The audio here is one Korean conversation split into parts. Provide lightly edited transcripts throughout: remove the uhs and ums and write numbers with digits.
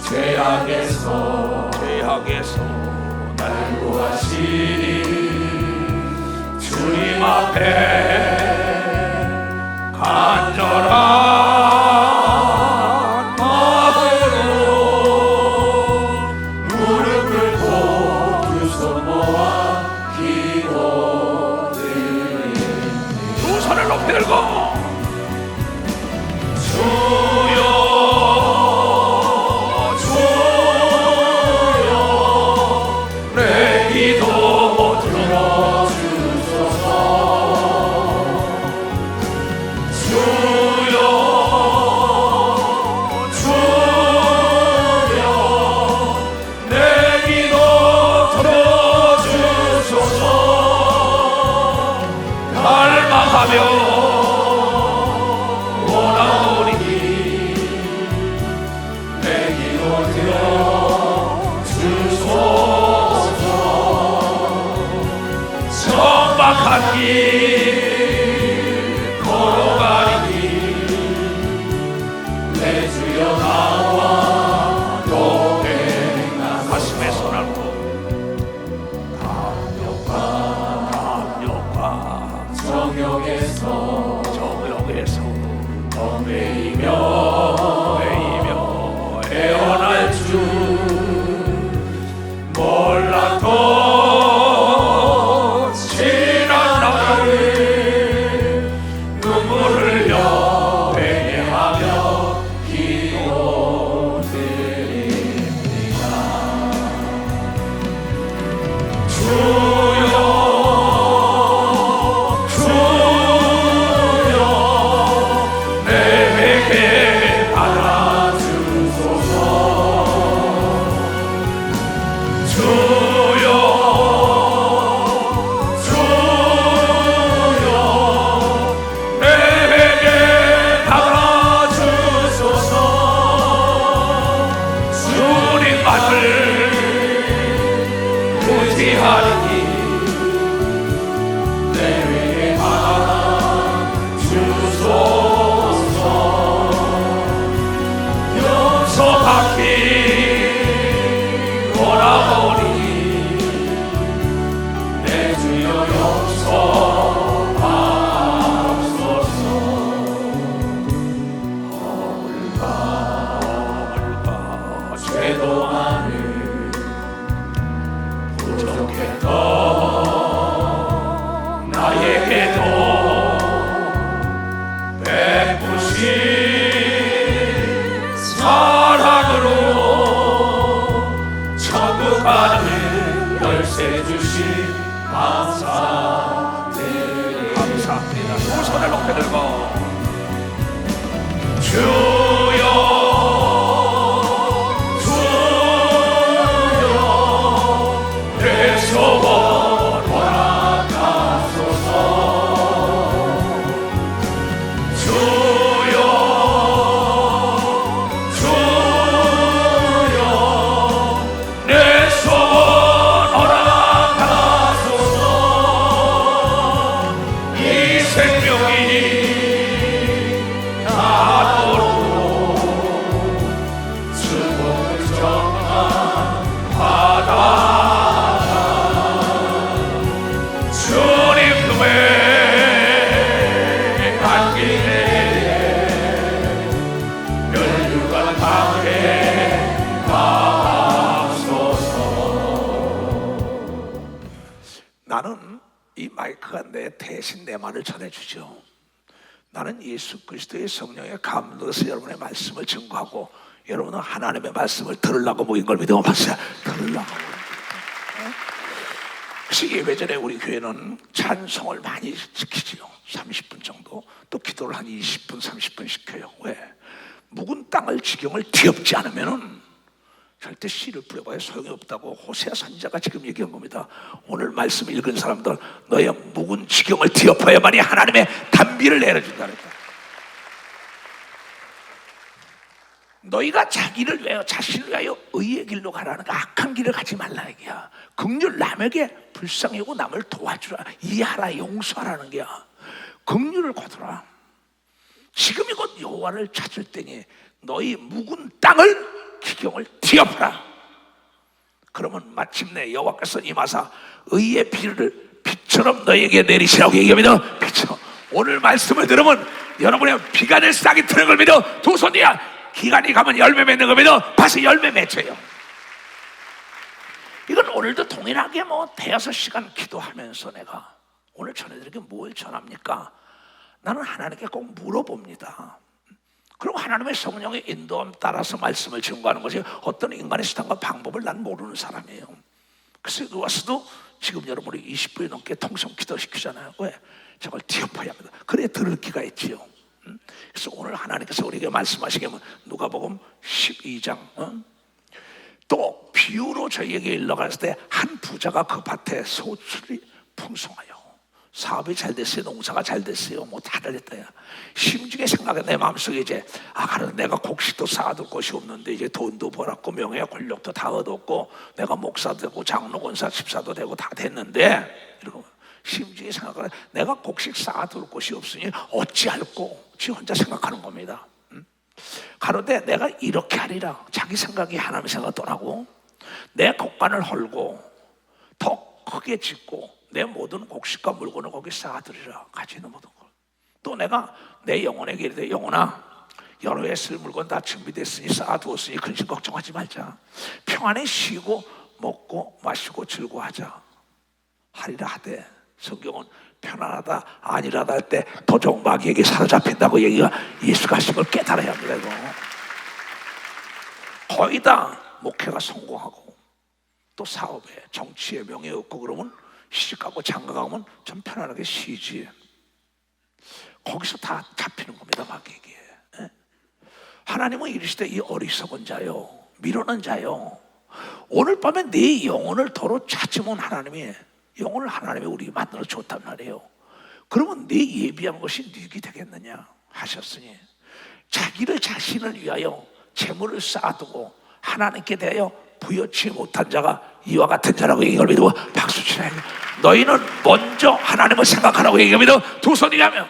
죄악에서 날 구하시니 주님 앞에 간절한 마음으로 무릎 꿇고 두 손 모아 기도드립니다. 두 손을 높이 들고 주여 주여 내 기도 들어주소서. 주여 주여 내 기도 들어주소서. 갈망하며 원하오니 내 기도 들어주소서. 정박한 길 걸어가니 내 주여 나와 동행하소서. 가슴에 손을 얹고 담력과 정욕에서 정욕에서 얽매이며 애어날 줄 몰랐던 지난 날을 눈물 흘려 회개하며 기도드립니다. 주여 주여 내 회개 받아주소서. 주여 주여 내 회개 받아주소서. 주님 말을 의지하니 내 회개 받아주소서. 용서받기 원하오니 내 주여 용서하옵소서. 죄도 많은 부족했던 나에게도 베푸신 사랑으로 천국 가는 열쇠 주신 감사드립니다. 감사합니다. 두 손을 높이 들고 주여 주여 내 소원 허락하소서. 주여 주여 내 소원 허락하소서. 이 생명이 나도록 축복을 정한 바다 주님 품에 안기네 멸류관 밖에 가소서. 나는 이 마이크가 내 대신 내 말을 전해주죠. 나는 예수 그리스도의 성령에 감동해서 여러분의 말씀을 증거하고 여러분은 하나님의 말씀을 들으려고 모인 걸 믿어 봤어요. 들으려고. 그래서 예배전에 우리 교회는 찬송을 많이 시키지요. 30분 정도. 또 기도를 한 20분, 30분 시켜요. 왜? 묵은 땅을 지경을 뒤엎지 않으면은 절대 씨를 뿌려봐야 소용이 없다고 호세아 선지자가 지금 얘기한 겁니다. 오늘 말씀 읽은 사람들, 너의 묵은 지경을 뒤엎어야만이 하나님의 단비를 내려준다 그랬다. 너희가 자기를 위하여 자신을 위하여 의의 길로 가라는 거, 악한 길을 가지 말라 얘기야. 긍휼, 남에게 불쌍히 여고 남을 도와주라, 이해하라, 용서하라는 게야. 긍휼을 거두라. 지금이 곧 여호와를 찾을 때니 너희 묵은 땅을 지경을 뒤엎어라. 그러면 마침내 여호와께서 임하사 의의 비를 빛처럼 너에게 내리시라고 얘기합니다. 빛처럼. 오늘 말씀을 들으면 여러분의 비가 될 싹이 트는 걸 믿어. 두 손이야. 기간이 가면 열매 맺는 걸 믿어. 다시 열매 맺혀요. 이건 오늘도 동일하게 대여섯 시간 기도하면서 내가 오늘 전해드리게 뭘 전합니까? 나는 하나님께 꼭 물어봅니다. 그리고 하나님의 성령의 인도함 따라서 말씀을 증거하는 것이 어떤 인간의 수단과 방법을 난 모르는 사람이에요. 그래서 누가서도 지금 여러분이 20분이 넘게 통성 기도시키잖아요. 왜? 저걸 뒤엎어야 합니다. 그래야 들을 기가 있지요. 그래서 오늘 하나님께서 우리에게 말씀하시게 하면 누가복음 12장 또 비유로 저희에게 일러갔을 때 한 부자가 그 밭에 소출이 풍성하여 사업이 잘 됐어요. 농사가 잘 됐어요. 다 잘했다야. 심중에 생각해 내 마음속에 이제 가는 내가 곡식도 쌓아둘 곳이 없는데 이제 돈도 벌었고 명예와 권력도 다 얻었고 내가 목사도 되고 장로 권사 집사도 되고 다 됐는데 이러고 심중에 생각하는 내가 곡식 쌓아둘 곳이 없으니 어찌할꼬 지 혼자 생각하는 겁니다. 가로되 내가 이렇게 하리라. 자기 생각이 하나님 생각 떠나고 내 곡간을 헐고 더 크게 짓고 내 모든 곡식과 물건을 거기 쌓아두리라. 가지는 모든 걸. 또 내가 내 영혼에게 이르되 영혼아 여러 해 쓸 물건 다 준비됐으니 쌓아두었으니 근심 걱정하지 말자. 평안에 쉬고 먹고 마시고 즐거워하자 하리라 하되 성경은 편안하다 아니라다 할 때 도적 마귀에게 사로잡힌다고 얘기가 예수가 하신 걸 깨달아야 합니다. 이거 거의 다 목회가 성공하고 또 사업에 정치에 명예 없고 그러면 시집가고 장가가면 좀 편안하게 쉬지. 거기서 다 잡히는 겁니다. 마귀에게. 하나님은 이르시되 이 어리석은 자요 미루는 자요 오늘 밤에 네 영혼을 도로 찾으면 하나님이 영혼을 하나님이 우리 만들어 줬단 말이에요. 그러면 네 예비한 것이 누익이 되겠느냐 하셨으니 자기를 자신을 위하여 재물을 쌓아두고 하나님께 대하여 부여치 못한 자가 이와 같은 자라고 얘기를 믿고 박수 치라. 너희는 먼저 하나님을 생각하라고 얘기합니다. 두 손이 가면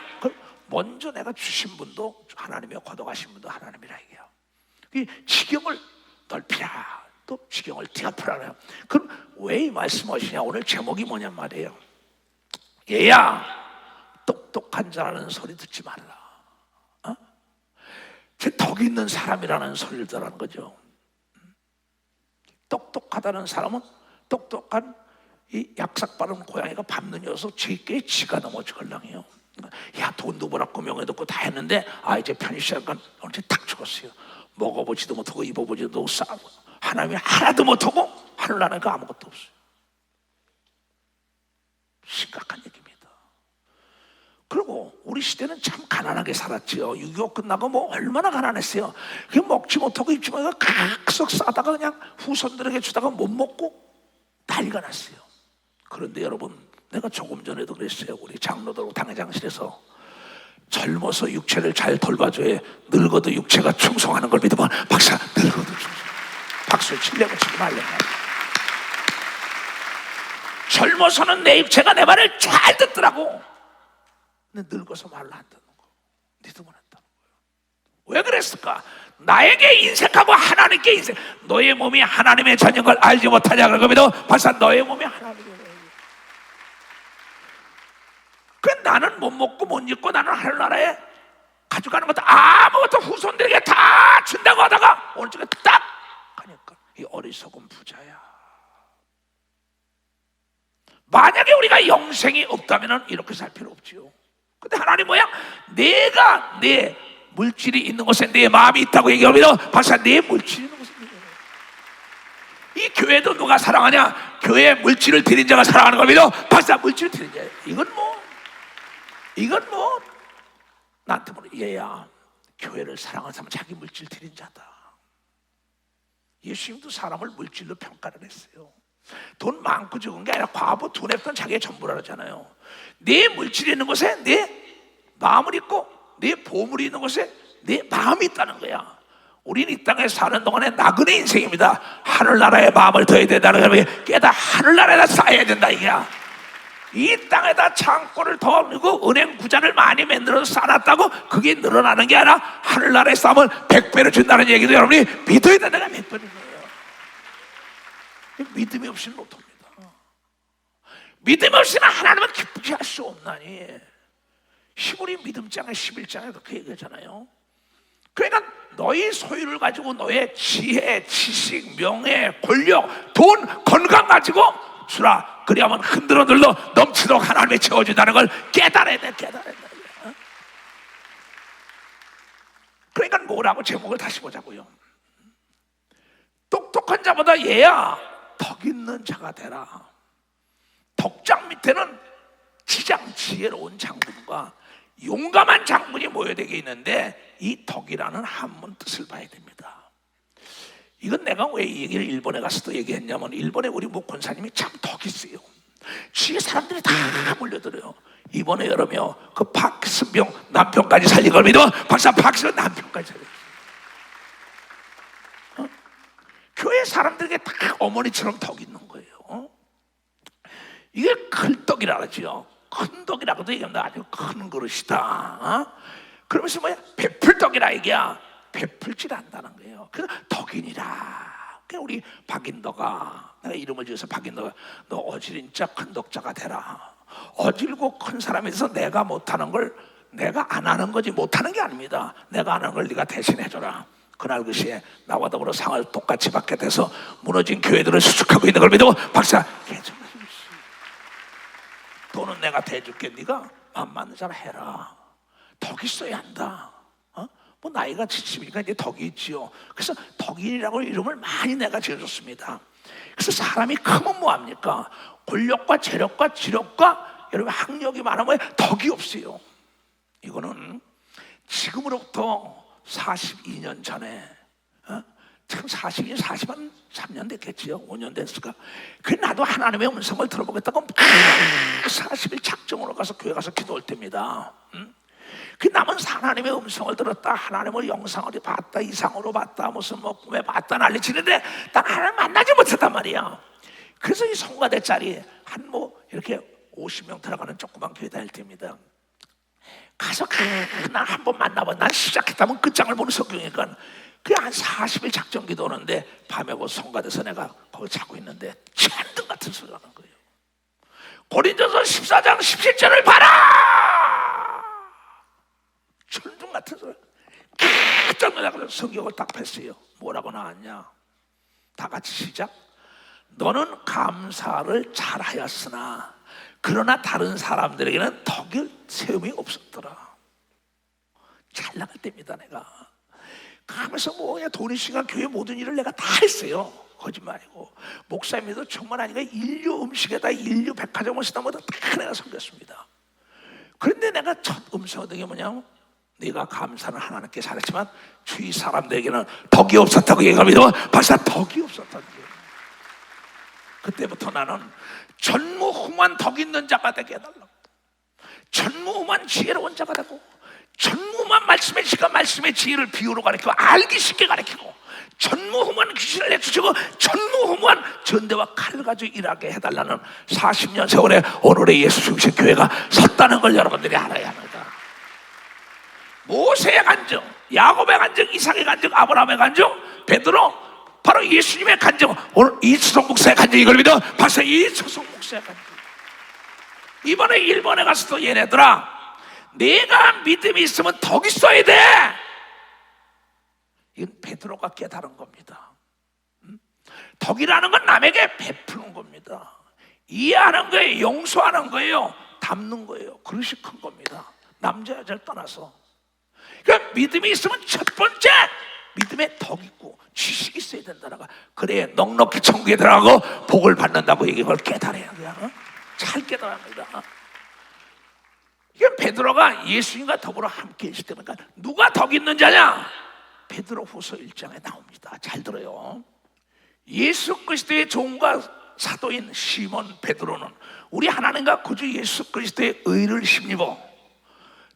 먼저 내가 주신 분도 하나님이요 거둬가신 분도 하나님이라 얘기해요. 이 지경을 넓히라 또 지경을 뒤엎으라. 그럼 왜 이 말씀하시냐? 오늘 제목이 뭐냔 말이에요. 얘야 똑똑한 자라는 소리 듣지 말라. 제 덕 있는 사람이라는 소리를 들으라는 거죠. 똑똑하다는 사람은 똑똑한 이 약삭빠른 고양이가 밟는 녀석 제게 지가 넘어 죽을랑해요. 야 돈도 벌었고 명예도 없고 다 했는데 이제 편히 시작한 언제 탁 죽었어요. 먹어보지도 못하고 입어보지도 못하고 싸고 하나님이 하나도 못하고 하늘나라가 아무것도 없어요. 심각한 얘기입니다. 그리고 우리 시대는 참 가난하게 살았지요. 6.25 끝나고 얼마나 가난했어요. 그냥 먹지 못하고 입지 못하고 각석 싸다가 그냥 후손들에게 주다가 못 먹고 난리가 났어요. 그런데 여러분 내가 조금 전에도 그랬어요. 우리 장로들 당회장실에서 젊어서 육체를 잘 돌봐줘야 늙어도 육체가 충성하는 걸 믿으면 박사 늙어도 충성. 박수 치려고 치지 말래. 젊어서는 내 육체가 내 말을 잘 듣더라고. 근데 늙어서 말을 안 듣는 거. 믿으면 한다는 거예요. 왜 그랬을까? 나에게 인색하고 하나님께 인색. 너의 몸이 하나님의 자녀인 걸 알지 못하냐 그런 겁니다. 박사 너의 몸이 하나님의 그 나는 못 먹고 못 입고 나는 하늘나라에 가져가는 것도 아무것도 후손들에게 다 준다고 하다가 오늘 쪽에 딱 가니까 이 어리석은 부자야. 만약에 우리가 영생이 없다면 이렇게 살 필요 없지요. 근데 하나님 뭐야? 내가 내 물질이 있는 곳에 내 마음이 있다고 얘기합니다. 박사 내 물질이 있는 곳에 이 교회도 누가 사랑하냐? 교회 물질을 드린 자가 사랑하는 겁니다. 박사 물질을 드린 자예요. 이건 뭐 나한테 뭐래. 얘야 교회를 사랑하는 사람은 자기 물질 드린 자다. 예수님도 사람을 물질로 평가를 했어요. 돈 많고 적은 게 아니라 과부 돈 없던 자기의 전부라 그러잖아요. 내 물질이 있는 곳에 내 마음을 있고 내 보물이 있는 곳에 내 마음이 있다는 거야. 우리는 이 땅에 사는 동안에 나그네 인생입니다. 하늘나라에 마음을 둬야 된다는 걸 깨닫 하늘나라에다 쌓아야 된다 이게야. 이 땅에다 창고를 더 넣고 은행 구자를 많이 만들어서 쌓아놨다고 그게 늘어나는 게 아니라 하늘나라의 쌈을 100배로 준다는 얘기도 여러분이 믿어야 된다가 100배인 거예요. 믿음이 없이는 못합니다. 믿음이 없이는 하나님은 기쁘게 할 수 없나니. 히브리 믿음장의 11장에도 그 얘기하잖아요. 그러니까 너희 소유를 가지고 너의 지혜, 지식, 명예, 권력, 돈, 건강 가지고 주라. 그리하면 흔들어 들러 넘치도록 하나님이 채워준다는 걸 깨달아야 돼. 그러니까 뭐라고 제목을 다시 보자고요. 똑똑한 자보다 얘야 덕 있는 자가 되라. 덕장 밑에는 지장 지혜로운 장군과 용감한 장군이 모여되게 있는데 이 덕이라는 한문 뜻을 봐야 됩니다. 이건 내가 왜 이 얘기를 일본에 가서도 얘기했냐면 일본에 우리 목권사님이 참 덕이 있어요. 주위에 사람들이 다 몰려들어요. 이번에 여러며 그 파키슨병 남편까지 살린 걸 믿으면 박사 파키슨 남편까지 살렸어요. 교회 사람들에게 다 어머니처럼 덕이 있는 거예요. 이게 큰 덕이라 그러죠. 큰 덕이라고도 얘기합니다. 아주 큰 그릇이다. 그러면서 뭐야? 베풀 덕이라 얘기야. 베풀질 않는다는 거예요. 그래서 덕인이라. 우리 박인덕아, 내가 이름을 지어서 박인덕아, 너 어질인 자 큰 덕자가 되라. 어질고 큰 사람이 있어서 내가 못하는 걸 내가 안 하는 거지 못하는 게 아닙니다. 내가 안 하는 걸 네가 대신해줘라. 그날 그 시에 나와 더불어 상을 똑같이 받게 돼서 무너진 교회들을 수축하고 있는 걸 믿고 박사 괜찮아. 돈은 내가 대줄게. 네가 맘 맞는 사람 해라. 덕이 있어야 한다. 뭐 나이가 70이니까 이제 덕이 있지요. 그래서 덕인이라고 이름을 많이 내가 지어줬습니다. 그래서 사람이 크면 뭐합니까? 권력과 재력과 지력과 여러분 학력이 많으면 덕이 없어요. 이거는 지금으로부터 42년 전에 참 42년, 43년 됐겠지요. 5년 됐을까? 그 나도 하나님의 음성을 들어보겠다고 40일 작정으로 가서 교회 가서 기도할 때입니다. 그 남은 하나님의 음성을 들었다, 하나님을 영상으로 봤다, 이상으로 봤다, 무슨 뭐 꿈에 봤다 난리치는데 난 하나님 만나지 못했단 말이야. 그래서 이 성가대 자리에 한 뭐 이렇게 50명 들어가는 조그만 교회 다닐 때입니다. 가서 난 한 번 만나봐. 난 시작했다면 끝장을 보는 성경이니까 그 한 40일 작정 기도하는데 밤에 그 성가대서 내가 거기 자고 있는데 천둥 같은 소리가 나는 거예요. 고린도서 14장 17절을 봐라. 천둥 같은 소리. 깜짝 놀라서 성경을 딱 뺐어요. 뭐라고 나왔냐? 다 같이 시작. 너는 감사를 잘하였으나 그러나 다른 사람들에게는 덕을 세움이 없었더라. 잘 나갈 때입니다. 내가 가면서 뭐야 돈이 시간 교회 모든 일을 내가 다 했어요. 거짓말이고 목사님도 정말 아니가 인류 음식에다 인류 백화점을 쓰다 보다 다 내가 섬겼습니다. 그런데 내가 첫 음성 얻은 게 뭐냐면 네가 감사는 하나님께 잘했지만 주위 사람들에게는 덕이 없었다고 얘기하면 박사 덕이 없었다는 거예요. 그때부터 나는 전무후무한 덕 있는 자가 되게 해달라고, 전무후무한 지혜로운 자가 되고, 전무후무한 말씀의 지가 말씀의 지혜를 비유로 가르치고 알기 쉽게 가르치고, 전무후무한 귀신을 내쫓고 전무후무한 전대와 칼을 가지고 일하게 해달라는 40년 세월에 오늘의 예수 중심 교회가 섰다는 걸 여러분들이 알아야 합니다. 모세의 간증, 야곱의 간증, 이삭의 간증, 아브라함의 간증, 베드로, 바로 예수님의 간증. 오늘 이수성 목사의 간증 이걸 믿어. 벌써 이수성 목사의 간증. 이번에 일본에 가서도 얘네들아, 내가 믿음이 있으면 덕이 있어야 돼. 이건 베드로가 깨달은 겁니다. 덕이라는 건 남에게 베푸는 겁니다. 이해하는 거예요. 용서하는 거예요. 담는 거예요. 그릇이 큰 겁니다. 남자 여자를 떠나서. 그러니까 믿음이 있으면 첫 번째 믿음에 덕 있고 지식이 있어야 된다라고. 그래야 넉넉히 천국에 들어가고 복을 받는다고 이걸 깨달아야 돼요. 잘 깨달아야 합니다. 이게 베드로가 예수님과 더불어 함께 있을 때니까 누가 덕 있는 자냐? 베드로 후서 1장에 나옵니다. 잘 들어요. 예수 그리스도의 종과 사도인 시몬 베드로는 우리 하나님과 구주 예수 그리스도의 의를 힘입어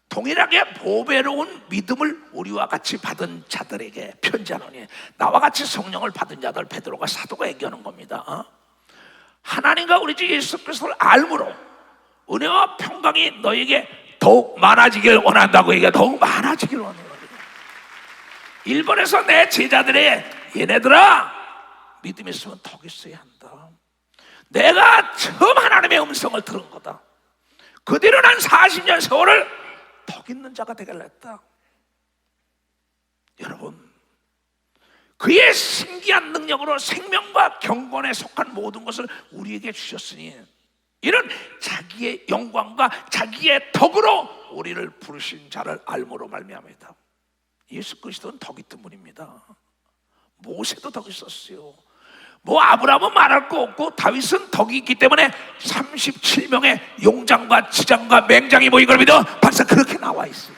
동일하게 보배로운 믿음을 우리와 같이 받은 자들에게 편지하노니, 나와 같이 성령을 받은 자들 베드로가 사도가 얘기하는 겁니다. 하나님과 우리 주 예수 그리스도를 알므로 은혜와 평강이 너에게 더욱 많아지길 원한다고. 얘기해. 더욱 많아지길 원해요. 일본에서 내 제자들의 얘네들아, 믿음이 있으면 덕이 있어야 한다. 내가 처음 하나님의 음성을 들은 거다. 그 뒤로 난 40년 세월을 덕 있는 자가 되길라 했다. 여러분, 그의 신기한 능력으로 생명과 경건에 속한 모든 것을 우리에게 주셨으니 이는 자기의 영광과 자기의 덕으로 우리를 부르신 자를 알므로 말미암이다. 예수 그리스도는 덕 있던 분입니다. 모세도 덕이 있었어요. 뭐 아브라함은 말할 거 없고 다윗은 덕이 있기 때문에 37명의 용장과 지장과 맹장이 모인 걸 믿어. 벌써 그렇게 나와 있어요.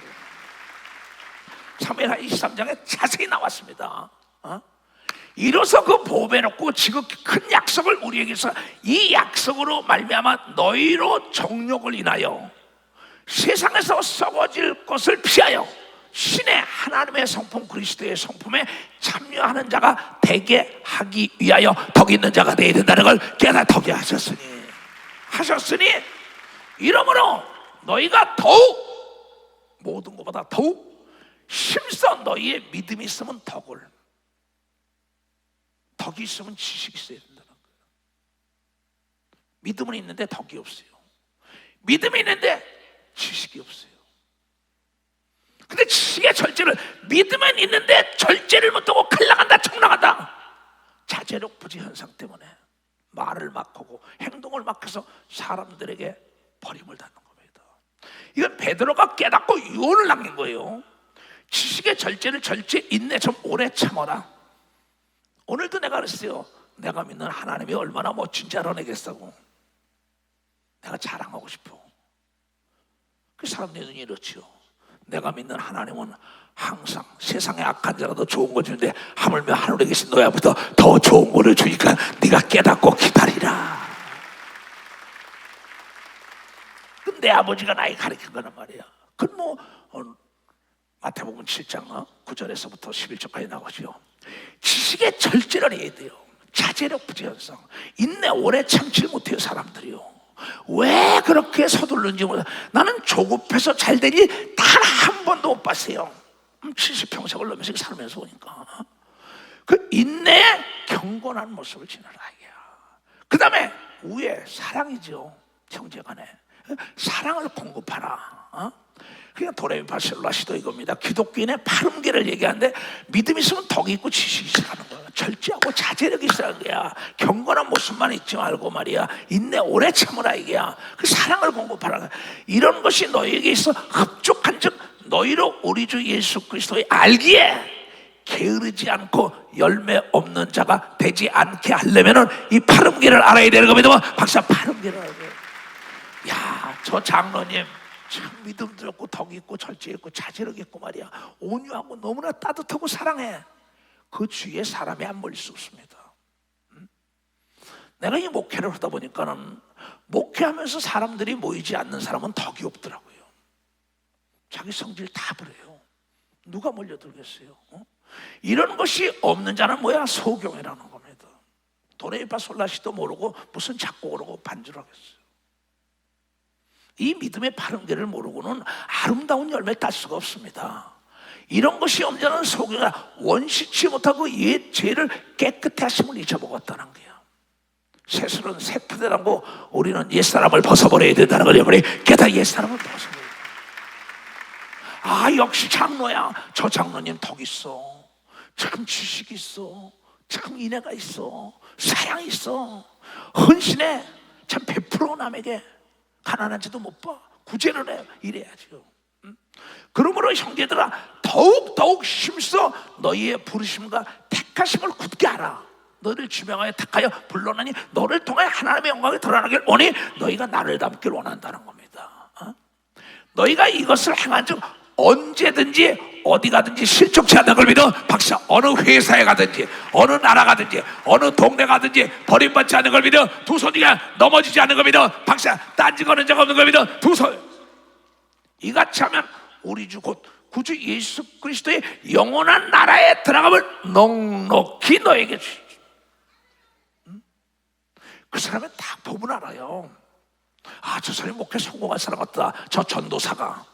사무엘하 23장에 자세히 나왔습니다. 이로써 그 보배 놓고 지극히 큰 약속을 우리에게서 이 약속으로 말미암아 너희로 정욕을 인하여 세상에서 썩어질 것을 피하여 신의 하나님의 성품 그리스도의 성품에 참여하는 자가 되게 하기 위하여 덕 있는 자가 되어야 된다는 걸 깨닫게 하셨으니 이러므로 너희가 더욱 모든 것보다 더욱 힘써 너희의 믿음이 있으면 덕이 있으면 지식이 있어야 된다는 거예요. 믿음은 있는데 덕이 없어요. 믿음이 있는데 지식이 없어요. 근데 지식의 절제를, 믿음은 있는데 절제를 못하고 큰일 나간다, 총 나간다. 자제력 부지 현상 때문에 말을 막 하고 행동을 막 해서 사람들에게 버림을 받는 겁니다. 이건 베드로가 깨닫고 유언을 남긴 거예요. 지식의 절제를 인내 좀 오래 참아라. 오늘도 내가 그랬어요. 내가 믿는 하나님이 얼마나 멋진지 알아내겠다고. 내가 자랑하고 싶어. 그 사람들이 눈이 이렇지요. 내가 믿는 하나님은 항상 세상에 악한 자라도 좋은 거 주는데 하물며 하늘에 계신 너야보다 더 좋은 거를 주니까 네가 깨닫고 기다리라. 그럼 내 아버지가 나에게 가르친 거란 말이야. 그건 뭐 마태복음 7장 9절에서부터 11절까지 나오죠. 지식의 절제를 해야 돼요. 자제력 부재 현상. 인내 오래 참지 못해요, 사람들이요. 왜 그렇게 서둘른지 몰라. 나는 조급해서 잘 되니 단 한 번도 못 봤어요. 70평생을 넘으면서 살면서 보니까. 그 인내의 경건한 모습을 지니라. 그 다음에 위에 사랑이죠. 형제간에 사랑을 공급하라. 그냥 도레미파솔라시도 이겁니다. 기독교인의 파름계를 얘기하는데 믿음이 있으면 덕이 있고 지식이 있어가는 거야. 절제하고 자제력이 있어야 거야. 경건한 모습만 있지 말고 말이야. 인내 오래 참으라 이게야. 그 사랑을 공급하라. 이런 것이 너희에게 있어 흡족한즉 너희로 우리 주 예수 그리스도의 알기에 게으르지 않고 열매 없는 자가 되지 않게 하려면은 이 파름계를 알아야 되는 겁니다. 박사 파름계를 알아야 돼. 야, 저 장로님 참 믿음도 없고 덕이 있고 절제 있고 자제력 있고 말이야. 온유하고 너무나 따뜻하고 사랑해. 그 주위에 사람이 안 몰릴 수 없습니다. 내가 이 목회를 하다 보니까는 목회하면서 사람들이 모이지 않는 사람은 덕이 없더라고요. 자기 성질 다 버려요. 누가 몰려들겠어요? 이런 것이 없는 자는 뭐야? 소경이라는 겁니다. 도레미파솔라시도 모르고 무슨 작곡을 하고 반주를 하겠어요. 이 믿음의 파름계를 모르고는 아름다운 열매를 딸 수가 없습니다. 이런 것이 없는 자는 소경이라 원시치 못하고 옛 죄를 깨끗해 하심을 잊어먹었다는 거예요. 새술은 새푸대라고 우리는 옛사람을 벗어버려야 된다는 걸 여러분이 깨닫 옛사람을 벗어버려야 돼요. 아, 역시 장로야. 저 장로님 덕 있어. 참 지식이 있어. 참 인애가 있어. 사랑이 있어. 헌신해. 참 베풀어 남에게. 가난한지도 못 봐. 구제를 해. 이래야죠. 그러므로 형제들아 더욱 힘써 너희의 부르심과 택하심을 굳게 하라. 너를 지명하여 택하여 불러내니 너를 통해 하나님의 영광이 드러나길 원해. 너희가 나를 닮길 원한다는 겁니다. 너희가 이것을 행한 즉 언제든지 어디 가든지 실족치 않는 걸 믿어. 박사 어느 회사에 가든지 어느 나라 가든지 어느 동네 가든지 버림받지 않는 걸 믿어. 두 손이가 넘어지지 않는 걸 믿어. 박사 딴지 거는 적 없는 걸 믿어. 두 손 이같이 하면 우리 주 곧 구주 예수 그리스도의 영원한 나라에 들어감을 넉넉히 너에게 주시죠. 그 사람은 딱 보면 알아요. 아, 저 사람이 목회 성공한 사람 같다, 저 전도사가.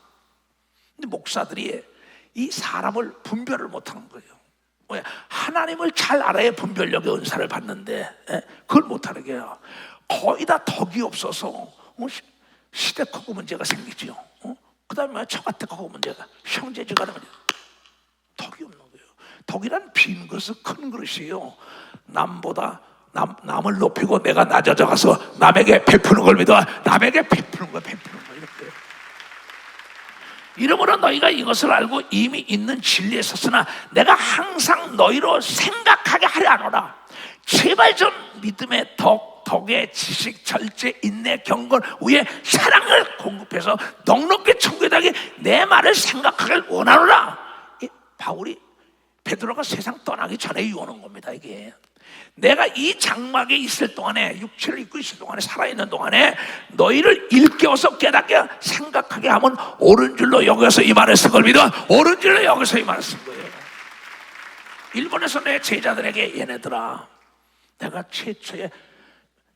근데 목사들이 이 사람을 분별을 못하는 거예요. 왜? 하나님을 잘 알아야 분별력의 은사를 받는데 그걸 못하는 게요. 거의 다 덕이 없어서 시댁하고 문제가 생기죠. 그 다음에 처가댁하고 문제가, 형제지간에 문제가. 덕이 없는 거예요. 덕이란 빈 그릇은 큰 그릇이에요. 남을 높이고 내가 낮아져 가서 남에게 베푸는 걸 믿어. 남에게 베푸는 거야, 베푸는 거야, 이렇게. 이러므로 너희가 이것을 알고 이미 있는 진리에 섰으나 내가 항상 너희로 생각하게 하려 하노라. 제발 좀 믿음의 덕의 지식, 절제, 인내, 경건 위에 사랑을 공급해서 넉넉히 청구하게 내 말을 생각하길 원하노라. 베드로가 세상 떠나기 전에 이오는 겁니다. 이게 내가 이 장막에 있을 동안에, 육체를 입고 있을 동안에, 살아있는 동안에 너희를 일깨워서 깨닫게 생각하게 하면 옳은 줄로 여기서 이 말을 쓴 걸 믿어. 옳은 줄로 여기서 이 말을 쓴 거예요. 일본에서 내 제자들에게, 얘네들아, 내가 최초에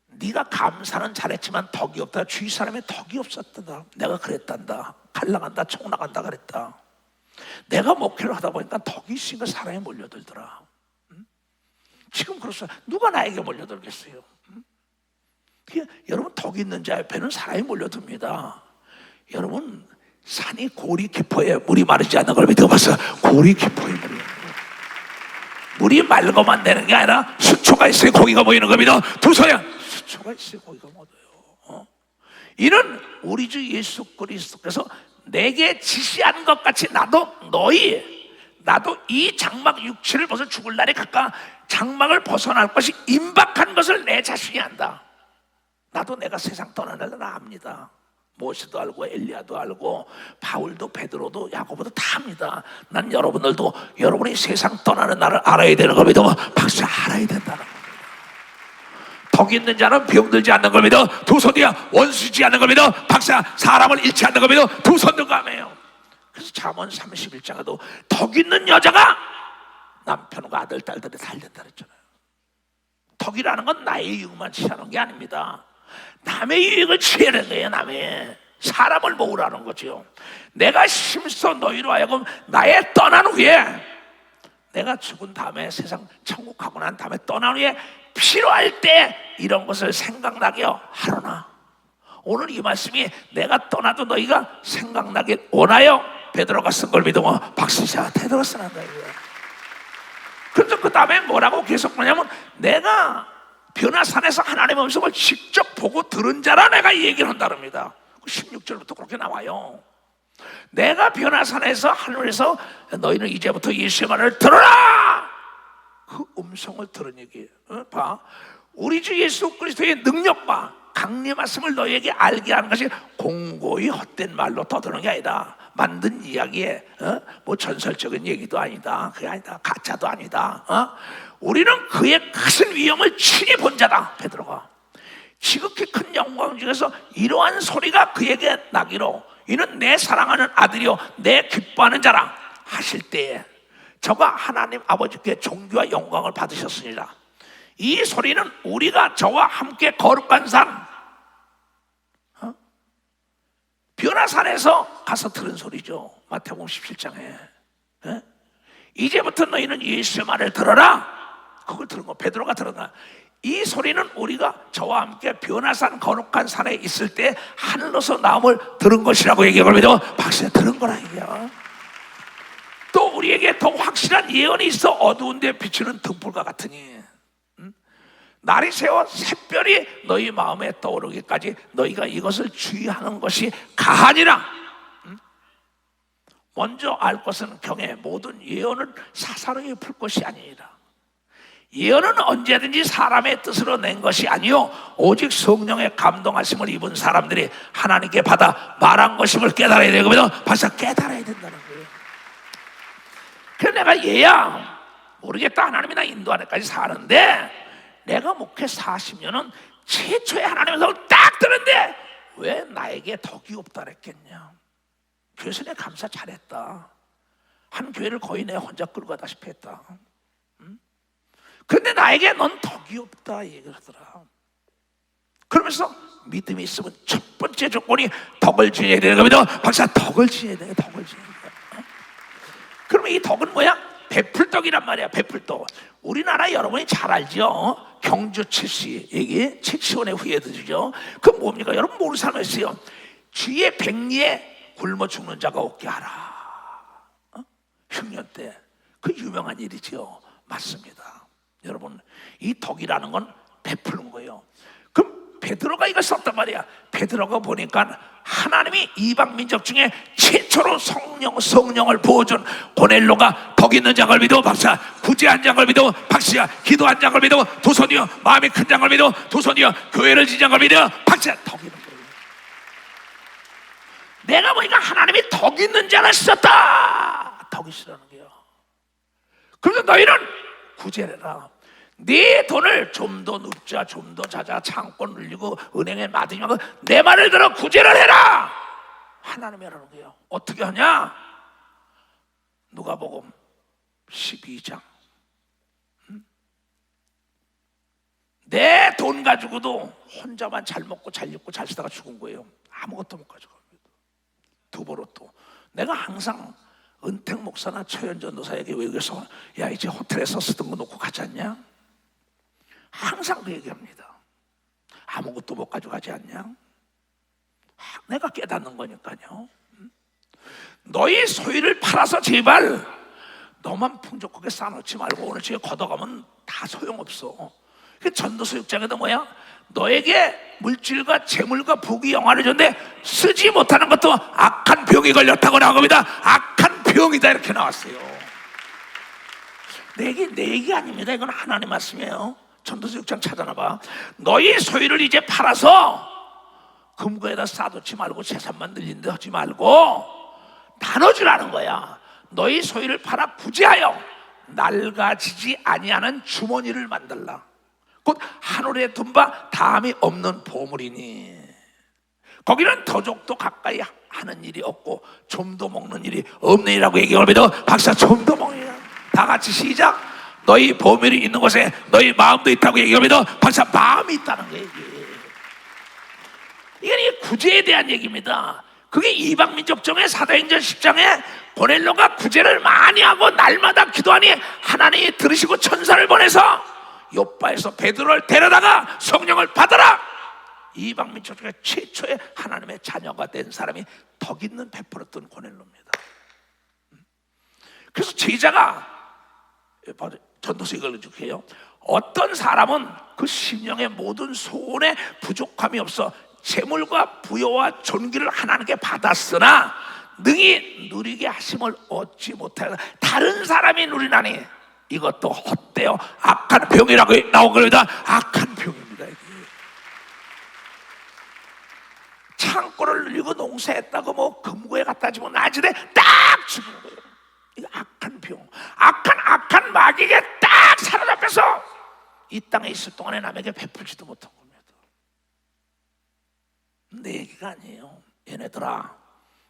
네가 감사는 잘했지만 덕이 없다, 주위 사람의 덕이 없었다, 내가 그랬단다. 칼 나간다, 총 나간다 그랬다. 내가 목회를 하다 보니까 덕이 있으니까 사람이 몰려들더라. 지금 그렇소. 누가 나에게 몰려들겠어요? 여러분, 덕 있는 자 옆에는 사람이 몰려듭니다. 여러분, 산이 골이 깊어야 물이 마르지 않는 걸 믿어봐서 고리 깊어야 물이 맑아만 되는 게 아니라 수초가 있어야 고기가 모이는 겁니다. 두서야 수초가 있어야 고기가 모여요. 이는 우리 주 예수 그리스도께서 내게 지시한 것 같이 나도 이 장막 육체를 벗어 죽을 날이 가까 장막을 벗어날 것이 임박한 것을 내 자신이 안다. 나도 내가 세상 떠나는 날 압니다. 모세도 알고 엘리야도 알고 바울도 베드로도 야고보도 다 압니다. 난 여러분들도 여러분이 세상 떠나는 날을 알아야 되는 걸 믿어. 박수 알아야 된다는 겁니다. 덕 있는 자는 병들지 않는 걸 믿어. 두 손이야 원수지 않는 걸 믿어. 박사 사람을 잃지 않는 걸 믿어. 두 손 등감해요. 그래서 잠언 31장에도 덕 있는 여자가 남편과 아들 딸들이 살린다 그랬잖아요. 덕이라는 건 나의 이익만 취하는 게 아닙니다. 남의 이익을 취하는 거예요. 남의 사람을 모으라는 거죠. 내가 심써 너희로 하여금 나의 떠난 후에, 내가 죽은 다음에 세상 천국 가고 난 다음에 떠난 후에 필요할 때 이런 것을 생각나게 하려나. 오늘 이 말씀이 내가 떠나도 너희가 생각나길 원하여 베드로가 쓴 걸 믿으면 박수자 베드로가 쓰는다 이거야. 그래서 그 다음에 뭐라고 계속 그러냐면, 내가 변화산에서 하나님의 음성을 직접 보고 들은 자라 내가 이 얘기를 한다릅니다. 16절부터 그렇게 나와요. 내가 변화산에서 하늘에서 너희는 이제부터 예수의 말을 들어라, 그 음성을 들은 얘기예요. 봐, 우리 주 예수 그리스도의 능력과 강림하심을 너희에게 알게 하는 것이 공고히 헛된 말로 떠드는 게 아니다. 만든 이야기에 뭐 전설적인 얘기도 아니다. 그게 아니다. 가짜도 아니다. 우리는 그의 큰 위엄을 친히 본 자다. 베드로가 지극히 큰 영광 중에서 이러한 소리가 그에게 나기로, 이는 내 사랑하는 아들이요 내 기뻐하는 자라 하실 때에 저가 하나님 아버지께 존귀와 영광을 받으셨으니라. 이 소리는 우리가 저와 함께 거룩한 산 변화산에서 가서 들은 소리죠. 마태복음 17장에 이제부터 너희는 예수의 말을 들어라, 그걸 들은 거 베드로가 들었나. 이 소리는 우리가 저와 함께 변화산 거룩한 산에 있을 때 하늘로서 나옴을 들은 것이라고 얘기하고 믿어. 박수에 들은 거라 얘기야. 또 우리에게 더 확실한 예언이 있어. 어두운 데 비추는 등불과 같으니 날이 새워 샛별이 너희 마음에 떠오르기까지 너희가 이것을 주의하는 것이 가하니라. 먼저 알 것은 경에 모든 예언을 사사로이 풀 것이 아니니라. 예언은 언제든지 사람의 뜻으로 낸 것이 아니요 오직 성령의 감동하심을 입은 사람들이 하나님께 받아 말한 것임을 깨달아야 되거든요. 벌써 깨달아야 된다는 거예요. 그래서 내가 얘야 모르겠다, 하나님이 나 인도하는까지 사는데 내가 목회 40년은 최초에 하나님의 성을 딱 들었는데 왜 나에게 덕이 없다 그랬겠냐. 그래서 내가 감사 잘했다. 한 교회를 거의 내가 혼자 끌고 가다시피 했다. 근데 나에게 넌 덕이 없다 얘기를 하더라. 그러면서 믿음이 있으면 첫 번째 조건이 덕을 지내야 되는 겁니다. 박사, 덕을 지내야 돼요. 덕을 지내야 돼요. 그러면 이 덕은 뭐야? 베풀떡이란 말이야. 베풀떡. 우리나라 여러분이 잘 알죠? 경주 7시, 여기 7시원의 후예들이죠. 그 뭡니까? 여러분 모르는 사람 있어요. 주의 백리에 굶어 죽는 자가 없게 하라. 흉년 때 그 유명한 일이죠. 맞습니다. 여러분, 이 덕이라는 건 베푸는 거예요. 그럼 베드로가 이걸 썼단 말이야. 베드로가 보니까 하나님이 이방 민족 중에 최초로 성령을 부어준 고넬로가 덕 있는 장을 믿어 박사, 구제한 장을 믿어 박사, 기도한 장을 믿어 두 손이여, 마음이 큰 장을 믿어 두 손이여, 교회를 지은 장을 믿어 박사. 덕 있는 거예요. 내가 보니까 하나님이 덕 있는 자를 썼다. 덕이 쓰라는 거예요. 그래서 너희는 구제를 해라. 네 돈을 좀 더 눕자, 좀 더 자자, 창고 늘리고 은행에 맡으면 내 말을 들어 구제를 해라. 하나님이 하라는 거예요. 어떻게 하냐? 누가복음 12장. 내 돈 가지고도 혼자만 잘 먹고 잘 입고 잘 쓰다가 죽은 거예요. 아무것도 못 가져갑니다. 두보로또. 내가 항상 은택 목사나 최현전 노사에게 외국에서 야, 이제 호텔에서 쓰던 거 놓고 가지 않냐? 항상 그 얘기합니다. 아무것도 못 가져가지 않냐? 내가 깨닫는 거니까요. 너희 소유를 팔아서 제발 너만 풍족하게 쌓아놓지 말고 오늘 집에 걷어가면 다 소용없어. 그 전도서 6장에도 뭐야? 너에게 물질과 재물과 부귀 영화를 줬는데 쓰지 못하는 것도 악한 병이 걸렸다고 나온 겁니다. 악한 병이다 이렇게 나왔어요. 내 얘기 아닙니다. 이건 하나님 말씀이에요. 전도서 6장 찾아놔봐. 너희 소유를 이제 팔아서 금고에다 쌓아놓지 말고 재산만 늘린 데 하지 말고 나눠주라는 거야. 너희 소유를 팔아 구제하여 낡아지지 아니하는 주머니를 만들라. 곧 하늘에 둔바 다함이 없는 보물이니 거기는 더족도 가까이 하는 일이 없고 좀도 먹는 일이 없느니라고 얘기합니다. 박사, 좀도 먹는 일. 다 같이 시작. 너희 보물이 있는 곳에 너희 마음도 있다고 얘기합니다. 박사, 마음이 있다는 거예요. 이게 구제에 대한 얘기입니다. 그게 이방민족정의 사도행전 10장에 고넬로가 구제를 많이 하고 날마다 기도하니 하나님이 들으시고 천사를 보내서 요바에서 베드로를 데려다가 성령을 받아라. 이방민족 중에 최초의 하나님의 자녀가 된 사람이 덕 있는 베풀었던 고넬로입니다. 그래서 제자가 전도서 이걸 해요. 어떤 사람은 그 심령의 모든 소원에 부족함이 없어 재물과 부여와 존귀를 하나님께 받았으나 능히 누리게 하심을 얻지 못하여 다른 사람이 누리나니 이것도 헛되어 악한 병이라고 나온 겁니다. 악한 병입니다. 이게. 창고를 늘리고 농사했다고 뭐 금고에 갖다 주면 나중에 딱 죽는 거예요. 이거 악한 병, 악한 마귀에게 딱 사로잡혀서 이 땅에 있을 동안에 남에게 베풀지도 못한 겁니다. 내 얘기가 아니에요. 얘네들아,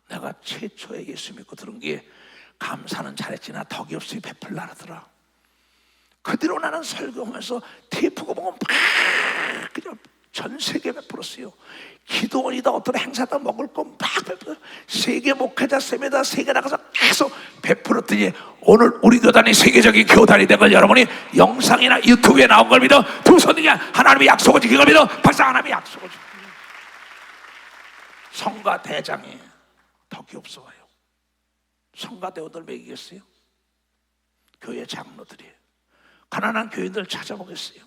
내가 최초에 예수 믿고 들은 게 감사는 잘했지나 덕이 없으니 베풀라 하더라. 그 뒤로 나는 설교하면서 테이프가 보면 막 그냥 전 세계에 베풀었어요. 기도원이다 어떤 행사다 먹을 거 막 베풀어요. 세계 목회자 쌤에다 세계 나가서 계속 베풀었더니 오늘 우리 교단이 세계적인 교단이 된 걸 여러분이 영상이나 유튜브에 나온 걸 믿어 두 손이냐 하나님의 약속을 지킨 걸 믿어 박사 하나님의 약속을 지킨 거예요. 성가 대장이 덕이 없어요. 성가 대원들 먹이겠어요? 교회 장로들이 가난한 교인들 찾아보겠어요?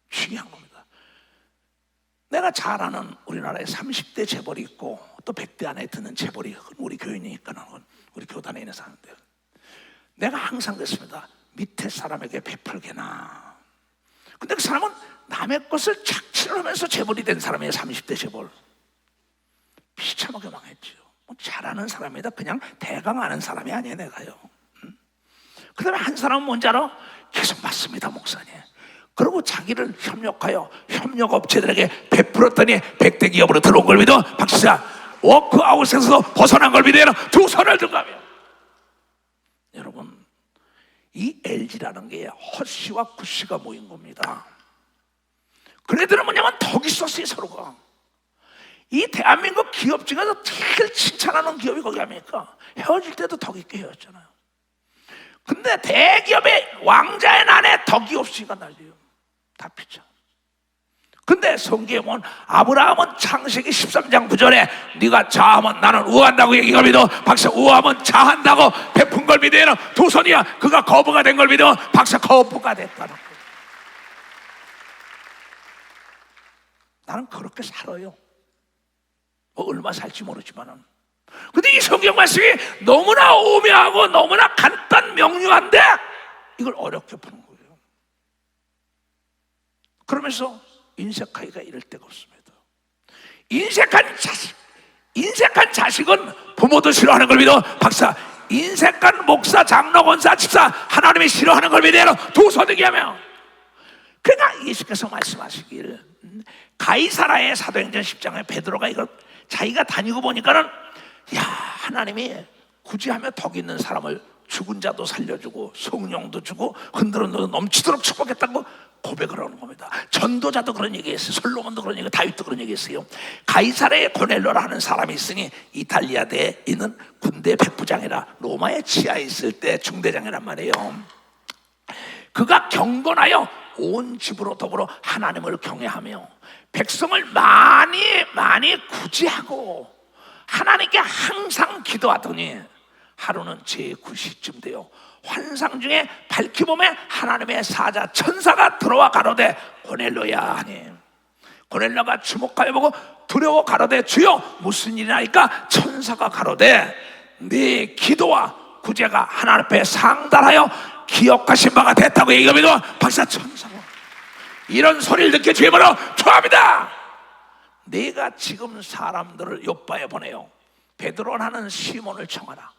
중요한 겁니다. 내가 잘 아는 우리나라에 30대 재벌이 있고 또 100대 안에 드는 재벌이 우리 교인이니까 우리 교단에 있는 사람들. 내가 항상 그랬습니다. 밑에 사람에게 베풀게나. 근데 그 사람은 남의 것을 착취를 하면서 재벌이 된 사람이에요. 30대 재벌. 비참하게 망했죠. 뭐 잘하는 사람이다. 그냥 대강 아는 사람이 아니에요. 내가요. 그 다음에 한 사람은 뭔지 알아? 계속 맞습니다 목사님. 그리고 자기를 협력하여 협력업체들에게 베풀었더니 100대 기업으로 들어온 걸 믿어 박사 워크아웃에서 벗어난 걸 믿어요. 두 손을 들어가며 여러분 이 LG라는 게 헛씨와 굿씨가 모인 겁니다. 그네들은 뭐냐면 덕이 있었어요. 서로가. 이 대한민국 기업 중에서 제일 칭찬하는 기업이 거기 아닙니까? 헤어질 때도 덕 있게 헤어졌잖아요. 근데 대기업의 왕자의 난에 덕이 없으니까 난리예요. 다 피자. 근데 성경에 보면 아브라함은 창세기 13장 9절에 네가 자하면 나는 우한다고 얘기한 걸 믿어. 박사 우하면 자한다고 베푼 걸 믿어요. 두 손이야. 그가 거부가 된 걸 믿어. 박사 거부가 됐다는 거예요. 나는 그렇게 살아요. 뭐 얼마 살지 모르지만은. 근데 이 성경 말씀이 너무나 오묘하고 너무나 간단 명료한데 이걸 어렵게 푸는 거예요. 그러면서 인색하기가 이럴 데가 없습니다. 인색한 자식은 부모도 싫어하는 걸 믿어. 박사 인색한 목사, 장로, 권사, 집사 하나님이 싫어하는 걸 믿어요. 두 손 들게 하며. 그러니까 예수께서 말씀하시길 가이사라의 사도행전 10장에 베드로가 이걸 자기가 다니고 보니까는 야 하나님이 굳이 하면 덕 있는 사람을 죽은 자도 살려주고 성령도 주고 흔들어도 넘치도록 축복했다고 고백을 하는 겁니다. 전도자도 그런 얘기했어요. 솔로몬도 그런 얘기, 다윗도 그런 얘기했어요. 가이사라에 고넬료라 하는 사람이 있으니 이탈리아대에 있는 군대 백부장이라 로마의 지하에 있을 때 중대장이란 말이에요. 그가 경건하여 온 집으로 더불어 하나님을 경외하며 백성을 많이 구제하고 하나님께 항상 기도하더니 하루는 제9시쯤 되어 환상 중에 밝히 보매 하나님의 사자 천사가 들어와 가로되 고넬료야 하니 고넬료가 주목하여 보고 두려워 가로되 주여 무슨 일이나이까 천사가 가로되 네 기도와 구제가 하나님 앞에 상달하여 기억하신 바가 됐다고 얘기하면 박사 천사가 이런 소리를 듣게 주의하므로 좋아합니다. 내가 지금 사람들을 요바에 보내요. 베드로라는 시몬을 청하라.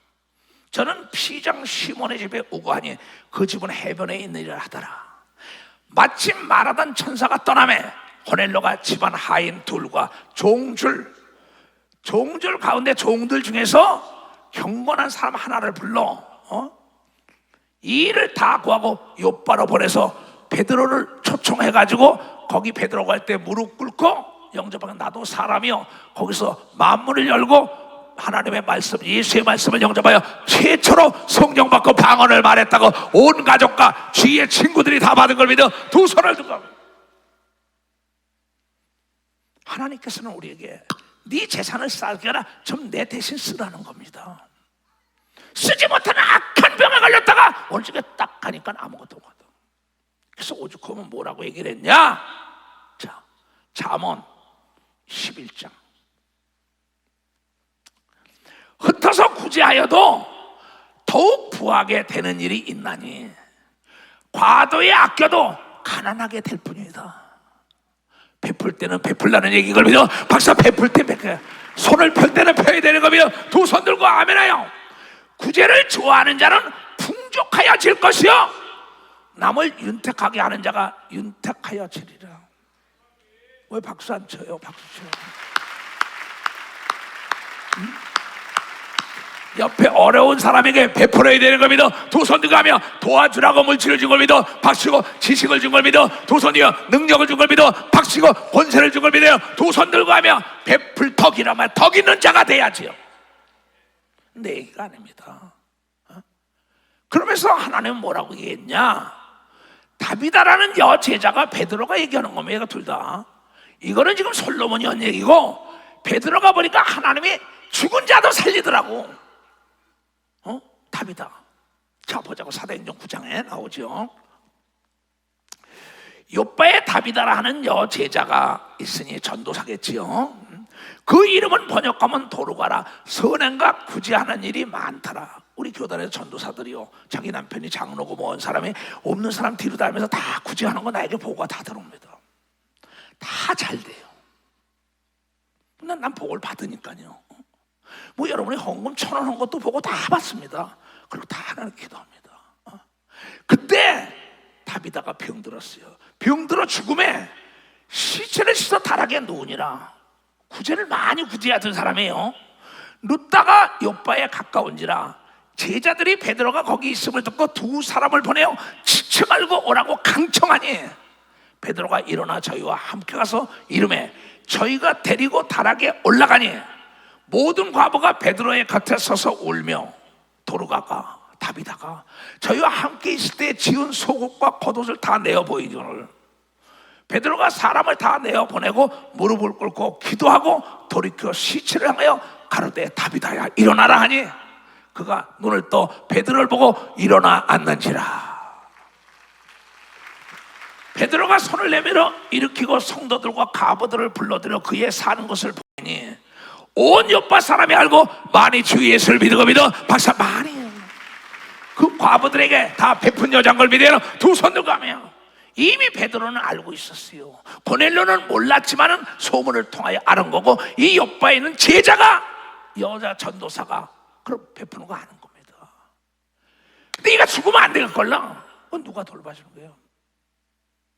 저는 피장 시몬의 집에 오고 하니 그 집은 해변에 있는 일을 하더라. 마침 말하던 천사가 떠나매 고넬료가 집안 하인 둘과 종줄 가운데 종들 중에서 경건한 사람 하나를 불러 이 일을 다 구하고 요바로 보내서 베드로를 초청해가지고 거기 베드로 갈 때 무릎 꿇고 영접하면 나도 사람이요 거기서 만문을 열고 하나님의 말씀 예수의 말씀을 영접하여 최초로 성령 받고 방언을 말했다고 온 가족과 주위의 친구들이 다 받은 걸 믿어 두 손을 들고 하나님께서는 우리에게 네 재산을 쌓기 아니라 좀 내 대신 쓰라는 겁니다. 쓰지 못하는 악한 병에 걸렸다가 오늘 집에 딱 가니까 아무것도 없거든. 그래서 오죽하면 뭐라고 얘기를 했냐? 자, 잠언 11장 흩어서 구제하여도 더욱 부하게 되는 일이 있나니 과도에 아껴도 가난하게 될 뿐이다. 베풀 때는 베풀라는 얘기 걸 믿어. 박사 베풀 때 베풀 손을 펼 때는 펴야 되는 거 믿어. 두 손 들고 아멘하여. 구제를 좋아하는 자는 풍족하여질 것이요 남을 윤택하게 하는 자가 윤택하여지리라. 왜 박수 안 쳐요? 박수 쳐요. 옆에 어려운 사람에게 베풀어야 되는 걸 믿어. 두 손 들고 하며 도와주라고 물질을 준 걸 믿어. 박수고 지식을 준 걸 믿어. 두 손이여 능력을 준 걸 믿어. 박수고 권세를 준 걸 믿어요. 두 손 들고 하며 베풀 덕이란 말 덕 있는 자가 돼야지요. 내 얘기가 아닙니다. 그러면서 하나님은 뭐라고 얘기했냐? 다비다라는 여제자가 베드로가 얘기하는 겁니다. 얘가 둘 다. 이거는 지금 솔로몬이 한 얘기고 베드로가 보니까 하나님이 죽은 자도 살리더라고. 다비다. 자 보자고 사도행전 9장에 나오죠. 요바에 다비다라 하는 여제자가 있으니 전도사겠지요. 그 이름은 번역하면 도루가라. 선행과 구제하는 일이 많더라. 우리 교단의 전도사들이요 자기 남편이 장로고 뭐한 사람이 없는 사람 뒤로 달면서 다 구제하는 거 나에게 보고가 다 들어옵니다. 다 잘 돼요. 난 복을 받으니까요. 뭐 여러분이 헌금 1,000원 한 것도 보고 다 받습니다. 그리고 다 하나님 기도합니다. 그때 다비다가 병들었어요. 병들어 죽음에 시체를 씻어 다락에 누우니라. 구제를 많이 구제하던 사람이에요. 눕다가 요바에 가까운지라 제자들이 베드로가 거기 있음을 듣고 두 사람을 보내어 지체 말고 오라고 강청하니 베드로가 일어나 저희와 함께 가서 이름에 저희가 데리고 다락에 올라가니 모든 과부가 베드로의 곁에 서서 울며 도르가가 다비다가 저희와 함께 있을 때 지은 속옷과 겉옷을 다 내어 보이기를 베드로가 사람을 다 내어 보내고 무릎을 꿇고 기도하고 돌이켜 시체를 향하여 가로되 다비다야 일어나라 하니 그가 눈을 떠 베드로를 보고 일어나 앉는지라. 베드로가 손을 내밀어 일으키고 성도들과 가부들을 불러들여 그의 사는 것을 보니 온 요파 사람이 알고 많이 주 예수를 믿고 믿어 박사 많이 그 과부들에게 다 베푼 여자인 걸 믿어 두 손 들고 가며 이미 베드로는 알고 있었어요. 고넬료는 몰랐지만은 소문을 통하여 아는 거고 이 요파에 있는 제자가 여자 전도사가 그럼 베푸는 거 아는 겁니다. 근데 얘가 죽으면 안 되겠걸라. 누가 돌봐주는 거예요?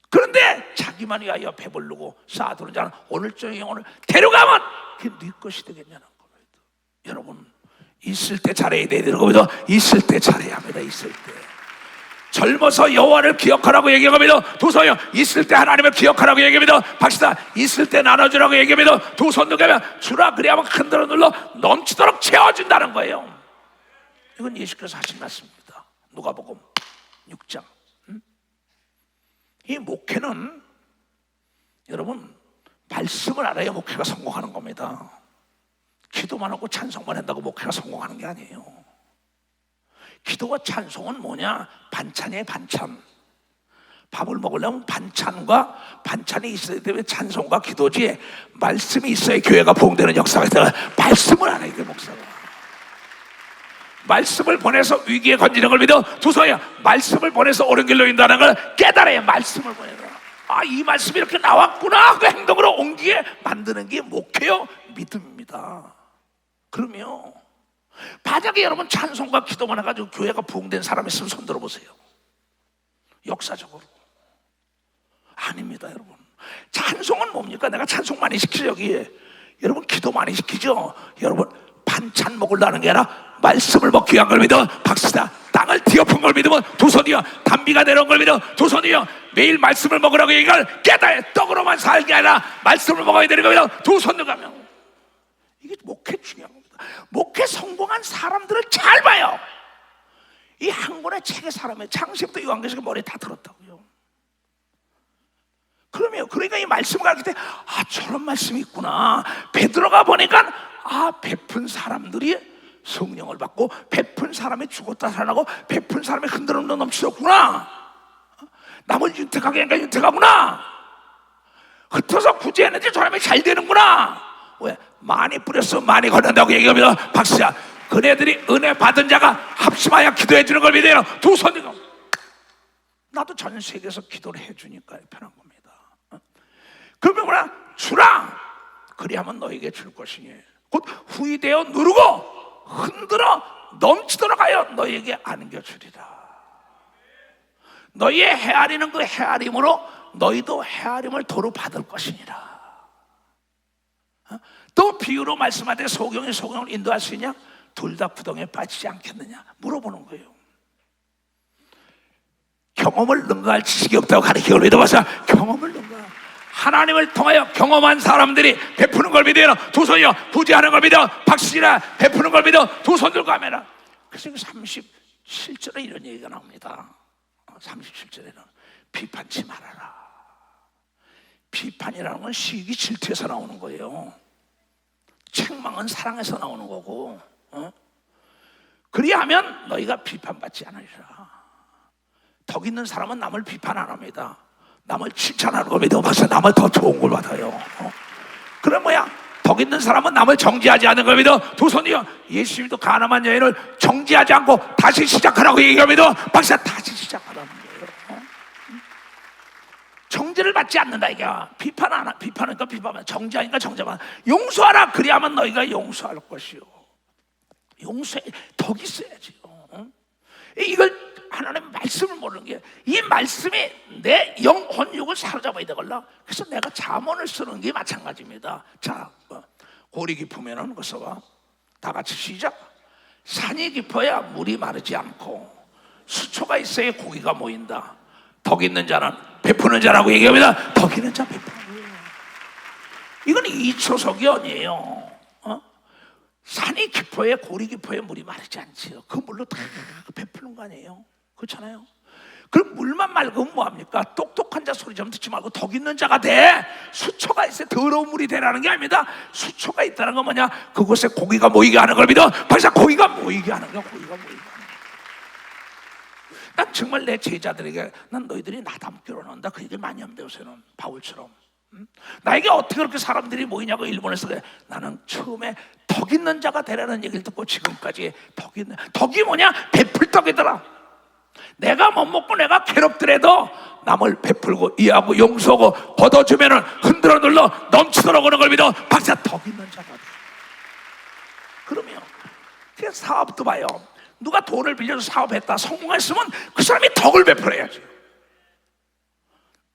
그런데 자기만 위하여 배부르고 쌓아두는 자는 오늘 저녁에 영혼을 데려가면 그게 네 것이 되겠냐는 겁니다. 여러분 있을 때 잘해야 돼요. 겁니다. 있을 때 잘해야 합니다. 있을 때 젊어서 여호와를 기억하라고 얘기합니다. 도서요 있을 때 하나님을 기억하라고 얘기합니다. 박시다 있을 때 나눠주라고 얘기합니다. 두 손 들면 주라 그래야만 흔들어 눌러 넘치도록 채워준다는 거예요. 이건 예수께서 하신 말씀입니다. 누가복음 6장. 이 목회는 여러분 말씀을 알아야 목회가 성공하는 겁니다. 기도만 하고 찬송만 한다고 목회가 성공하는 게 아니에요. 기도와 찬송은 뭐냐? 반찬이에요. 반찬. 밥을 먹으려면 반찬과 반찬이 있어야 되면 찬송과 기도지 말씀이 있어야 교회가 부흥되는 역사가 있다. 말씀을 알아야 돼. 목사가 말씀을 보내서 위기에 건지는 걸 믿어 두서야 말씀을 보내서 옳은 길로 인도하는 걸 깨달아야 말씀을 보내라. 이 말씀이 이렇게 나왔구나 그 행동으로 옮기게 만드는 게 목회요 믿음입니다. 그러면 만약에 여러분 찬송과 기도만 해가지고 교회가 부흥된 사람이 있으면 손 들어보세요. 역사적으로 아닙니다. 여러분 찬송은 뭡니까? 내가 찬송 많이 시키죠. 여기에 여러분 기도 많이 시키죠. 여러분 반찬 먹으려는 게 아니라 말씀을 먹기 위한 걸 믿어 박수다. 땅을 뒤엎은 걸 믿으면 두 손이여 단비가 내려온 걸 믿어 두 손이여 매일 말씀을 먹으라고 얘기할 깨달아 떡으로만 살게 아니라 말씀을 먹어야 되는 거 믿어 두 손을 가면 이게 목회 중요한 겁니다. 목회 성공한 사람들을 잘 봐요. 이 한 권의 책의 사람의 창세부터 요한계시록 머리에 다 들었다고요. 그러니까 이 말씀을 가르칠 때 저런 말씀이 있구나. 베드로가 보니까 베푼 사람들이 성령을 받고 베푼 사람이 죽었다 살아나고 베푼 사람이 흔들어놓는 넘치었구나. 남을 윤택하게 하니까 윤택하구나. 흩어서 구제했는데 저 사람이 잘 되는구나. 왜? 많이 뿌렸어 많이 걸린다고 얘기합니다. 박수야. 그네들이 은혜 받은 자가 합심하여 기도해 주는 걸 믿어요. 두 손이고 나도 전 세계에서 기도를 해주니까 편한 겁니다. 그러면 뭐라? 주라. 그리하면 너에게 줄 것이니 곧 후이되어 누르고 흔들어 넘치도록 하여 너에게 안겨주리라. 너희의 헤아리는 그 헤아림으로 너희도 헤아림을 도로 받을 것이니라. 또 비유로 말씀하되 소경이 소경을 인도할 수 있냐? 둘 다 구덩이에 빠지지 않겠느냐 물어보는 거예요. 경험을 능가할 지식이 없다고 가르치고 믿어봐서 경험을 능가 하나님을 통하여 경험한 사람들이 베푸는 걸 믿어요. 두 손이요 부지하는 걸 믿어 박수지라 베푸는 걸 믿어 두 손 들고 하면 그래서 37절에 이런 얘기가 나옵니다. 37절에는 비판치 말아라. 비판이라는 건 시기 질투에서 나오는 거예요. 책망은 사랑에서 나오는 거고 그리하면 너희가 비판받지 않으리라. 덕 있는 사람은 남을 비판 안 합니다. 남을 칭찬하는 걸 믿어 봐서 남을 더 좋은 걸 받아요. 그럼 뭐야? 덕 있는 사람은 남을 정지하지 않는 걸 믿어. 두 손이요 예수님도 가늠한 여인을 정지하지 않고 다시 시작하라고 얘기합니다. 박사 다시 시작하라는 거예요. 정지를 받지 않는다 이게 비판 안 하, 비판하니까 비판하면 정지하니까 정지하면 용서하라. 그리하면 너희가 용서할 것이요. 용서에 덕이 있어야지. 이걸 하나님 말씀을 모르는 게 이 말씀이 내 영혼 육을 사로잡아야 되걸라. 그래서 내가 잠언을 쓰는 게 마찬가지입니다. 자, 골이 깊으면은 그래서 봐. 다 같이 시작. 산이 깊어야 물이 마르지 않고 수초가 있어야 고기가 모인다. 덕 있는 자는 베푸는 자라고 얘기합니다. 덕 있는 자 베푸는 거예요. 이건 이초석이 아니에요. 산이 깊어야 고리 깊어야 물이 마르지 않지요. 그 물로 다 베푸는 거 아니에요. 그렇잖아요. 그럼 물만 맑으면 뭐합니까? 똑똑한 자 소리 좀 듣지 말고 덕 있는 자가 돼. 수초가 있어야 더러운 물이 되라는 게 아닙니다. 수초가 있다는 건 뭐냐? 그곳에 고기가 모이게 하는 걸 믿어. 벌써 고기가 모이게 하는 거야. 고기가 모이게 하는 거야. 난 정말 내 제자들에게 난 너희들이 나 닮기로 한다 그 얘기를 많이 합니다. 요새는 바울처럼. 나에게 어떻게 그렇게 사람들이 모이냐고 일본에서 그래. 나는 처음에 덕 있는 자가 되라는 얘기를 듣고 지금까지 덕이 뭐냐? 베풀 덕이더라. 내가 못 먹고 내가 괴롭더라도 남을 베풀고 이해하고 용서하고 걷어주면은 흔들어 눌러 넘치도록 오는 걸 믿어. 박사 덕 있는 자가 돼. 그러면 사업도 봐요. 누가 돈을 빌려서 사업했다 성공했으면 그 사람이 덕을 베풀어야지.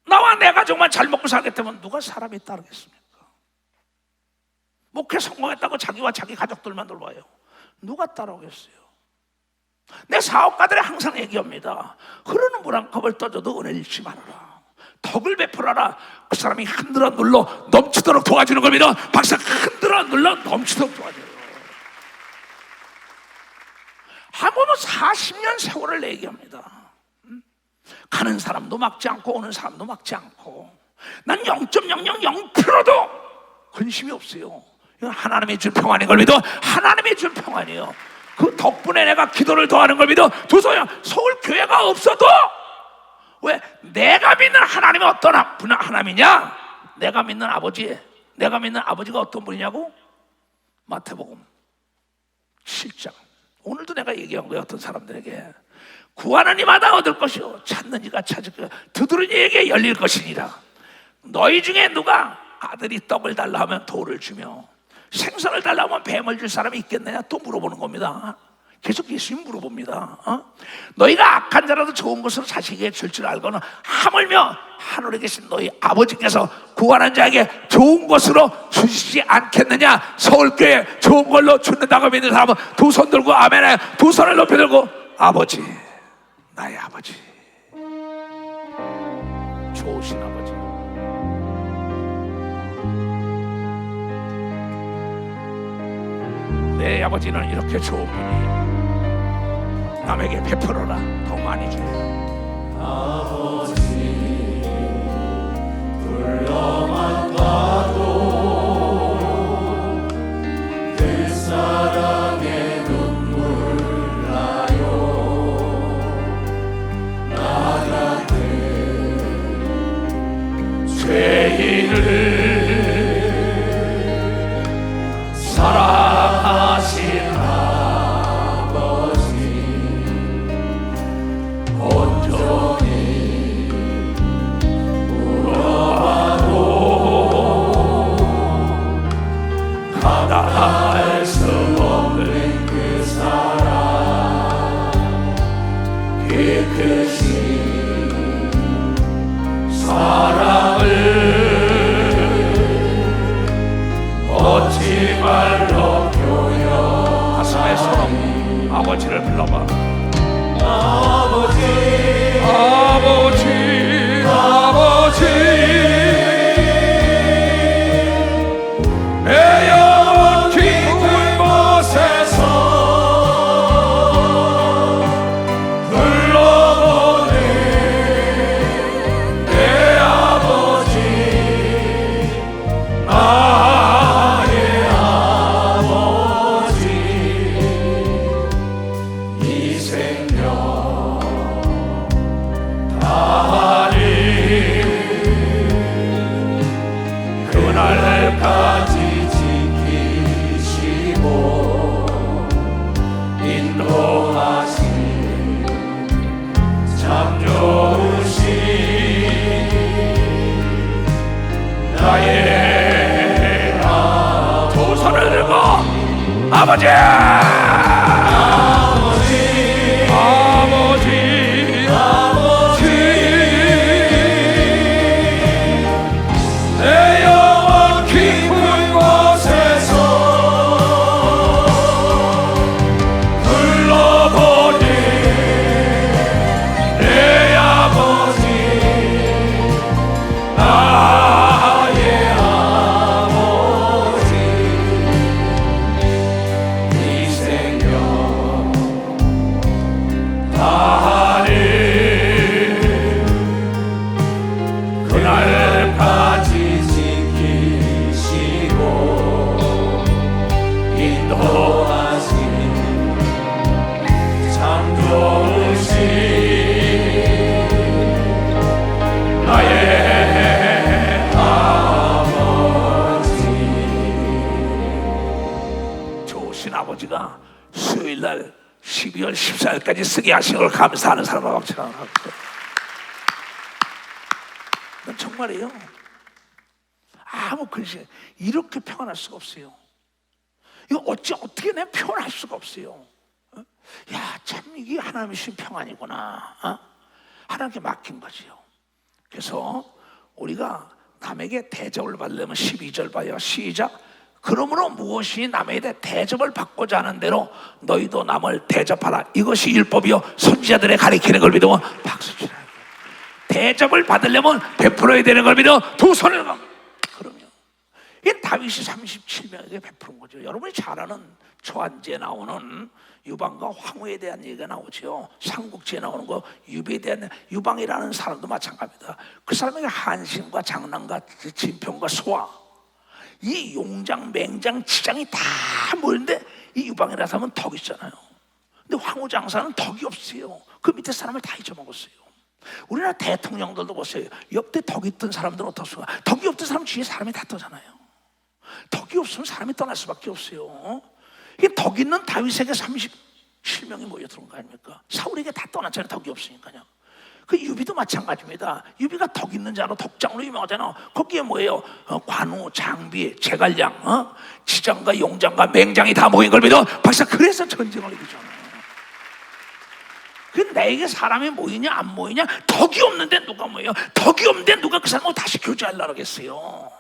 나와 내가 정말 잘 먹고 살겠다면 누가 사람이 따르겠습니까? 목회 성공했다고 자기와 자기 가족들만 놀아요. 누가 따라오겠어요? 내 사업가들이 항상 얘기합니다. 흐르는 물 한 컵을 떠줘도 은혜 잃지 말아라. 덕을 베풀어라. 그 사람이 흔들어 눌러 넘치도록 도와주는 겁니다. 박사 흔들어 눌러 넘치도록 도와줘요. 하고는 40년 세월을 얘기합니다. 가는 사람도 막지 않고 오는 사람도 막지 않고 난 0.000%도 근심이 없어요. 이건 하나님이 준 평안인 걸 믿어. 하나님이 준 평안이에요. 그 덕분에 내가 기도를 더하는 걸 믿어. 두서야 서울 교회가 없어도 왜 내가 믿는 하나님이 어떤 하나님이냐? 내가 믿는 아버지가 어떤 분이냐고? 마태복음 7장. 오늘도 내가 얘기한 거예요. 어떤 사람들에게 구하는 이마다 얻을 것이요 찾는 이가 찾을 것이요 두드리는 이에게 열릴 것이니라. 너희 중에 누가 아들이 떡을 달라 하면 돌을 주며 생선을 달라 하면 뱀을 줄 사람이 있겠느냐? 또 물어보는 겁니다. 계속 예수님 물어봅니다. 너희가 악한 자라도 좋은 것으로 자식에게 줄 줄 알거나 하물며 하늘에 계신 너희 아버지께서 구하는 자에게 좋은 것으로 주시지 않겠느냐? 서울교회 좋은 걸로 준다고 믿는 사람은 두 손 들고 아멘해. 두 손을 높이 들고 아버지, 나의 아버지, 좋으신 아버지. 내 아버지는 이렇게 좋은 분이에요. 남에게 베풀어라. 더 많이 줘요. 아버지 불러만 봐도 그 사랑에 눈물 나요. 나 같은 죄인을 사랑하신 아버지 온전히 울어봐도 감당할 수 없는 그 사랑 깨끗이 사랑을 얻지 말로 교여. 가슴에 손 아버지를 불러봐. 아버지 아버지, 아버지 내 영혼 깊은 곳에서 불러보는 내 아버지 나의 아버지 이 생명 다하리 그날까지 지키시고 인도하신 참 좋으신 나의 두 손을 들고 아버지, 아버지, 아버지 내 영혼 깊은 곳에서 불러보니 내 아버지 때까지 쓰게 하신 걸 감사하는 사람과 박수를 하고. 난 정말이에요. 아무 글씨 이렇게 표현할 수가 없어요. 이거 어떻게 내가 표현할 수가 없어요. 야, 참 이게 하나님의 주신 평안이구나. 하나님께 맡긴 거지요. 그래서 우리가 남에게 대접을 받으려면 12절 봐요. 시작. 그러므로 무엇이 남에게 대접을 받고자 하는 대로 너희도 남을 대접하라. 이것이 율법이요 선지자들의 가리키는 걸 믿어 박수치라. 대접을 받으려면 베풀어야 되는 걸 믿어 두 손을 가. 그러면 이 다윗이 37명에게 베푸는 거죠. 여러분이 잘 아는 초한지에 나오는 유방과 황후에 대한 얘기가 나오죠. 삼국지에 나오는 거 유비에 대한 유방이라는 사람도 마찬가지입니다. 그 사람에게 한신과 장난과 진평과 소화 이 용장, 맹장, 치장이 다 모였는데 이 유방이라는 사람은 덕이 있잖아요. 근데 황후 장사는 덕이 없어요. 그 밑에 사람을 다 잊어먹었어요. 우리나라 대통령들도 보세요. 역대 덕이 있던 사람들은 어떻습니까? 덕이 없던 사람 뒤에 사람이 다 떠잖아요. 덕이 없으면 사람이 떠날 수밖에 없어요. 이 덕 있는 다윗에게 37명이 모여들은 거 아닙니까? 사울에게 다 떠났잖아요. 덕이 없으니까요. 그 유비도 마찬가지입니다. 유비가 덕 있는 자로 덕장으로 유명하잖아. 거기에 뭐예요? 관우, 장비, 제갈량, 지장과 용장과 맹장이 다 모인 걸 믿어 박사. 그래서 전쟁을 이기잖아요. 그 내게 사람이 모이냐 안 모이냐 덕이 없는데 누가 모여? 덕이 없는데 누가 그 사람하고 다시 교제하려고 하겠어요?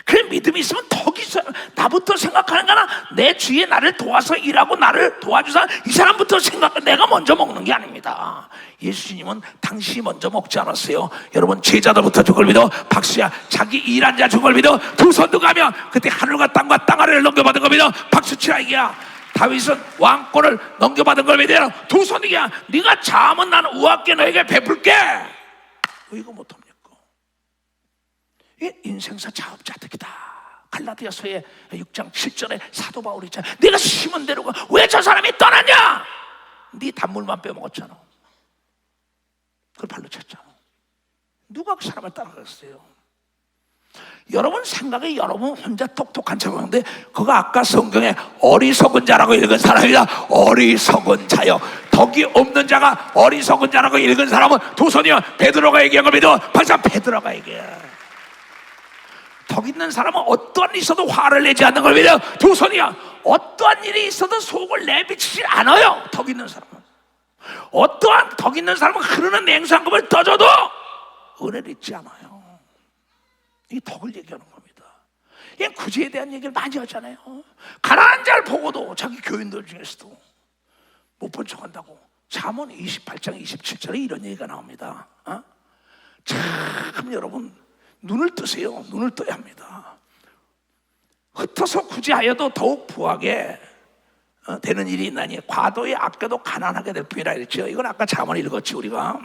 그래 믿음이 있으면 덕이 있어요. 나부터 생각하는 거나 내 주위에 나를 도와서 일하고 나를 도와주사 이 사람부터 내가 먼저 먹는 게 아닙니다. 예수님은 당신이 먼저 먹지 않았어요. 여러분 제자들부터 죽을 믿어 박수야. 자기 일한 자 죽을 믿어 두 손 들고 가면 그때 하늘과 땅과 땅 아래를 넘겨받은 거 믿어 박수치라 이게야. 다윗은 왕권을 넘겨받은 걸 믿어 두 손 들기야. 네가 자면 나는 우악게 너에게 베풀게. 왜 이거 못합니까? 이 인생사 자업자득이다. 갈라디아서의 6장 7절에 사도 바울이 있잖아. 네가 심은 대로가 왜 저 사람이 떠났냐? 네 단물만 빼먹었잖아. 그걸 발로 찼잖아. 누가 그 사람을 따라갔어요? 여러분 생각에 여러분 혼자 똑똑한 척하는데 그거 아까 성경에 어리석은 자라고 읽은 사람이다. 어리석은 자요. 덕이 없는 자가 어리석은 자라고 읽은 사람은 두 손이요. 베드로가 얘기한 걸 믿어. 벌써 베드로가 얘기해. 덕 있는 사람은 어떠한 일이 있어도 화를 내지 않는 걸 믿어 두 손이야. 어떠한 일이 있어도 속을 내비치지 않아요. 덕 있는 사람은 어떠한 덕 있는 사람은 흐르는 냉수한금을 떠줘도 은혜를 잊지 않아요. 이 덕을 얘기하는 겁니다. 이 구제에 대한 얘기를 많이 하잖아요. 가난한 자를 보고도 자기 교인들 중에서도 못 본 척한다고. 잠언 28장 27절에 이런 얘기가 나옵니다. 참 여러분 눈을 뜨세요. 눈을 떠야 합니다. 흩어서 구제하여도 더욱 부하게 되는 일이 있나니 과도에 아껴도 가난하게 될 뿐이라 그랬죠. 이건 아까 잠언 읽었지 우리가.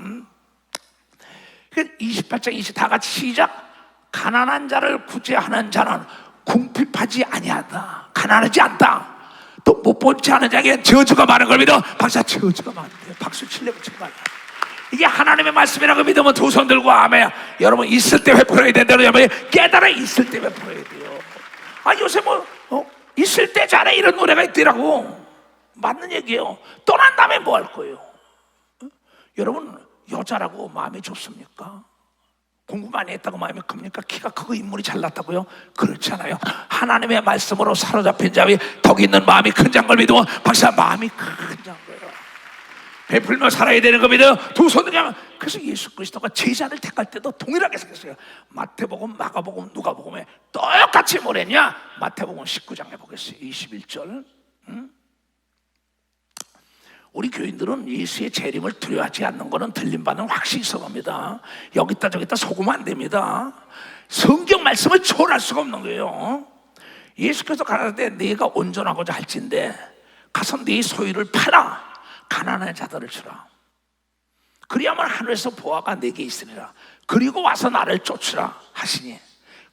28장 20 다 같이 시작. 가난한 자를 구제하는 자는 궁핍하지 아니하다. 가난하지 않다. 또 못 본 채 하는 자에게 저주가 많은 걸 믿어 박사. 저주가 많은데 박수 칠래 붙이고 말이야. 이게 하나님의 말씀이라고 믿으면 두 손 들고 아멘. 여러분 있을 때 베풀어야 된다는 여러분 깨달아. 있을 때 베풀어야 돼요. 요새 있을 때 잘해 이런 노래가 있더라고. 맞는 얘기예요. 떠난 다음에 뭐 할 거예요? 여러분 여자라고 마음이 좋습니까? 공부 많이 했다고 마음이 큽니까? 키가 크고 인물이 잘났다고요? 그렇잖아요. 하나님의 말씀으로 사로잡힌 자위 덕 있는 마음이 큰 자인 걸 믿으면 박사 마음이 큰 자인 거예요. 베풀며 살아야 되는 겁니다. 두 손을 그냥. 그래서 예수 그리스도가 제자를 택할 때도 동일하게 생겼어요. 마태복음, 마가복음, 누가복음에 똑같이 뭐랬냐? 마태복음 19장에 보겠어요. 21절. 우리 교인들은 예수의 재림을 두려워하지 않는 것은 들린 바는 확실히 있어 봅니다. 여기다 저기다 속으면 안 됩니다. 성경 말씀을 초월할 수가 없는 거예요. 예수께서 가라사대 네가 온전하고자 할진대 가서 네 소유를 팔아 가난한 자들을 주라. 그리하면 하늘에서 보화가 내게 있으리라. 그리고 와서 나를 쫓으라 하시니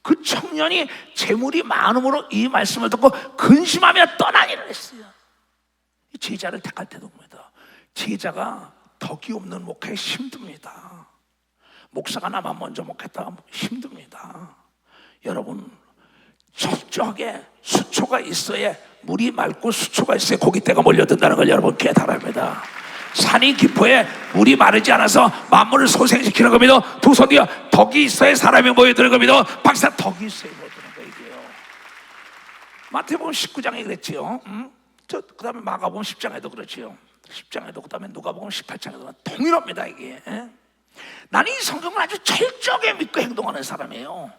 그 청년이 재물이 많음으로 이 말씀을 듣고 근심하며 떠나기를 했어요. 제자를 택할 때도 봅니다. 제자가 덕이 없는 목회에 힘듭니다. 목사가 나만 먼저 목했다 힘듭니다. 여러분 철저하게 수초가 있어야 물이 맑고 수초가 있어야 고깃대가 몰려든다는 걸 여러분 깨달아야 합니다. 산이 깊어에 물이 마르지 않아서 만물을 소생시키는 겁니다. 두 손 뒤에 덕이 있어야 사람이 모여드는 겁니다. 박사, 덕이 있어야 모여드는 거예요. 이게요. 마태복음 19장에 그랬지요. 그 다음에 마가복음 10장에도 그렇지요. 10장에도, 그 다음에 누가복음 18장에도 동일합니다. 이게. 나는 이 성경을 아주 철저하게 믿고 행동하는 사람이에요.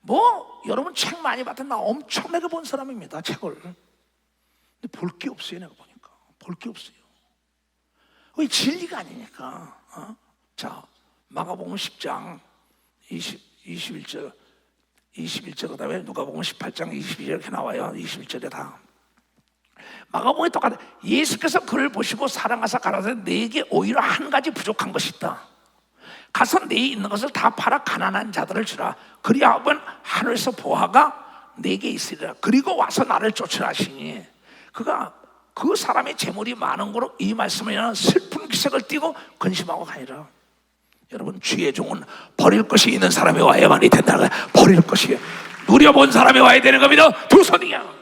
뭐 여러분 책 많이 받은 나 엄청나게 본 사람입니다. 책을. 근데 볼 게 없어요. 내가 보니까 볼 게 없어요. 왜? 진리가 아니니까. 자, 마가복음 10장 21절 그 다음에 누가복음 18장 22절 이렇게 나와요. 21절에 다 마가복음이 똑같아. 예수께서 그를 보시고 사랑하사 가라사대 내게 오히려 한 가지 부족한 것이 있다. 가서 내 있는 것을 다 팔아 가난한 자들을 주라. 그리하면 하늘에서 보화가 내게 있으리라. 그리고 와서 나를 쫓으라 하시니, 그가 그 사람의 재물이 많은 거로 이 말씀을 인하여 슬픈 기색을 띠고 근심하고 가니라. 여러분, 주의 종은 버릴 것이 있는 사람이 와야만이 된다는 거예요. 버릴 것이 누려본 사람이 와야 되는 겁니다. 두 손이야.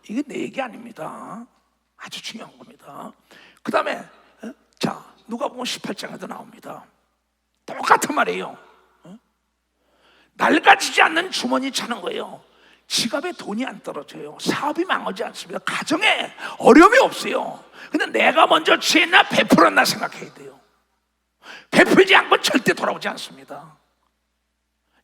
이게 내 얘기 아닙니다. 아주 중요한 겁니다. 그 다음에 자, 누가복음 18장에도 나옵니다. 똑같은 말이에요. 낡아지지 않는 주머니 차는 거예요. 지갑에 돈이 안 떨어져요. 사업이 망하지 않습니다. 가정에 어려움이 없어요. 근데 내가 먼저 취했나 베풀었나 생각해야 돼요. 베풀지 않고 절대 돌아오지 않습니다.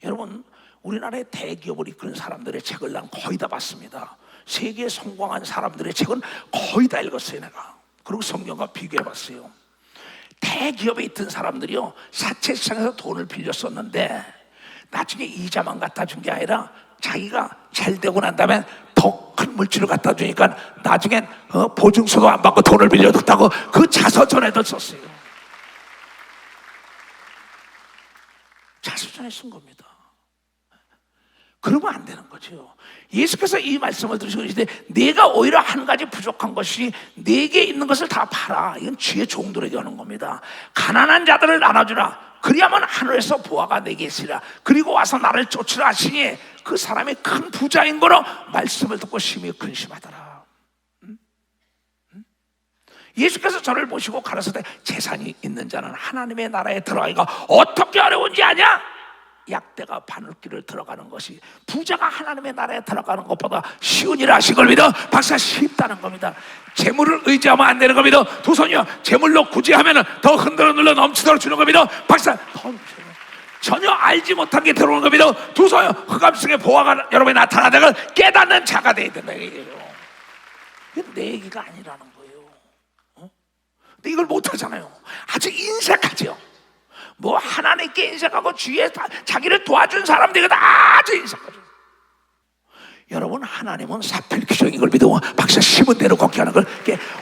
여러분, 우리나라의 대기업을 이끄는 사람들의 책을 난 거의 다 봤습니다. 세계에 성공한 사람들의 책은 거의 다 읽었어요. 내가. 그리고 성경과 비교해봤어요. 대기업에 있던 사람들이요, 사채시장에서 돈을 빌렸었는데 나중에 이자만 갖다 준 게 아니라 자기가 잘 되고 난 다음에 더 큰 물질을 갖다 주니까 나중엔 보증서도 안 받고 돈을 빌려줬다고 그 자서전에도 썼어요. 자서전에 쓴 겁니다. 그러면 안 되는 거죠. 예수께서 이 말씀을 들으시고 계시는데, 내가 오히려 한 가지 부족한 것이 내게 있는 것을 다 팔아. 이건 주의 종들에게 하는 겁니다. 가난한 자들을 나눠주라. 그리하면 하늘에서 보화가 내게 있으리라. 그리고 와서 나를 쫓으라 하시니, 그 사람이 큰 부자인 거로 말씀을 듣고 심히 근심하더라. 예수께서 저를 보시고 가라사대 재산이 있는 자는 하나님의 나라에 들어가기가 어떻게 어려운지 아냐? 약대가 바늘길을 들어가는 것이 부자가 하나님의 나라에 들어가는 것보다 쉬운 일 하신 걸 믿어. 박사, 쉽다는 겁니다. 재물을 의지하면 안 되는 겁니다. 두 손이요, 재물로 구제하면 더 흔들어 눌러 넘치도록 주는 겁니다. 박사, 전혀 알지 못한 게 들어오는 겁니다. 두 손이요, 흑암성의 보화가 여러분이 나타나는 걸 깨닫는 자가 돼야 된다. 이게 내 얘기가 아니라는 거예요. 근데 이걸 못하잖아요. 아주 인색하죠. 뭐 하나님께 인색하고 주위에 자기를 도와준 사람들이 아주 인색하죠. 여러분, 하나님은 사필귀정인 걸 믿어. 박사, 심은 대로 걷게 하는 걸.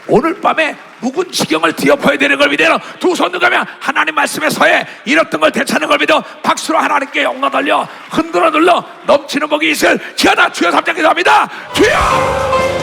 오늘 밤에 묵은 지경을 뒤엎어야 되는 걸 믿어. 두 손을 가면 하나님 말씀에 서해 잃었던 걸 되찾는 걸 믿어. 박수로 하나님께 영광 돌려 흔들어 눌러 넘치는 복이 있을 지어다. 주여 3장 기도합니다. 주여!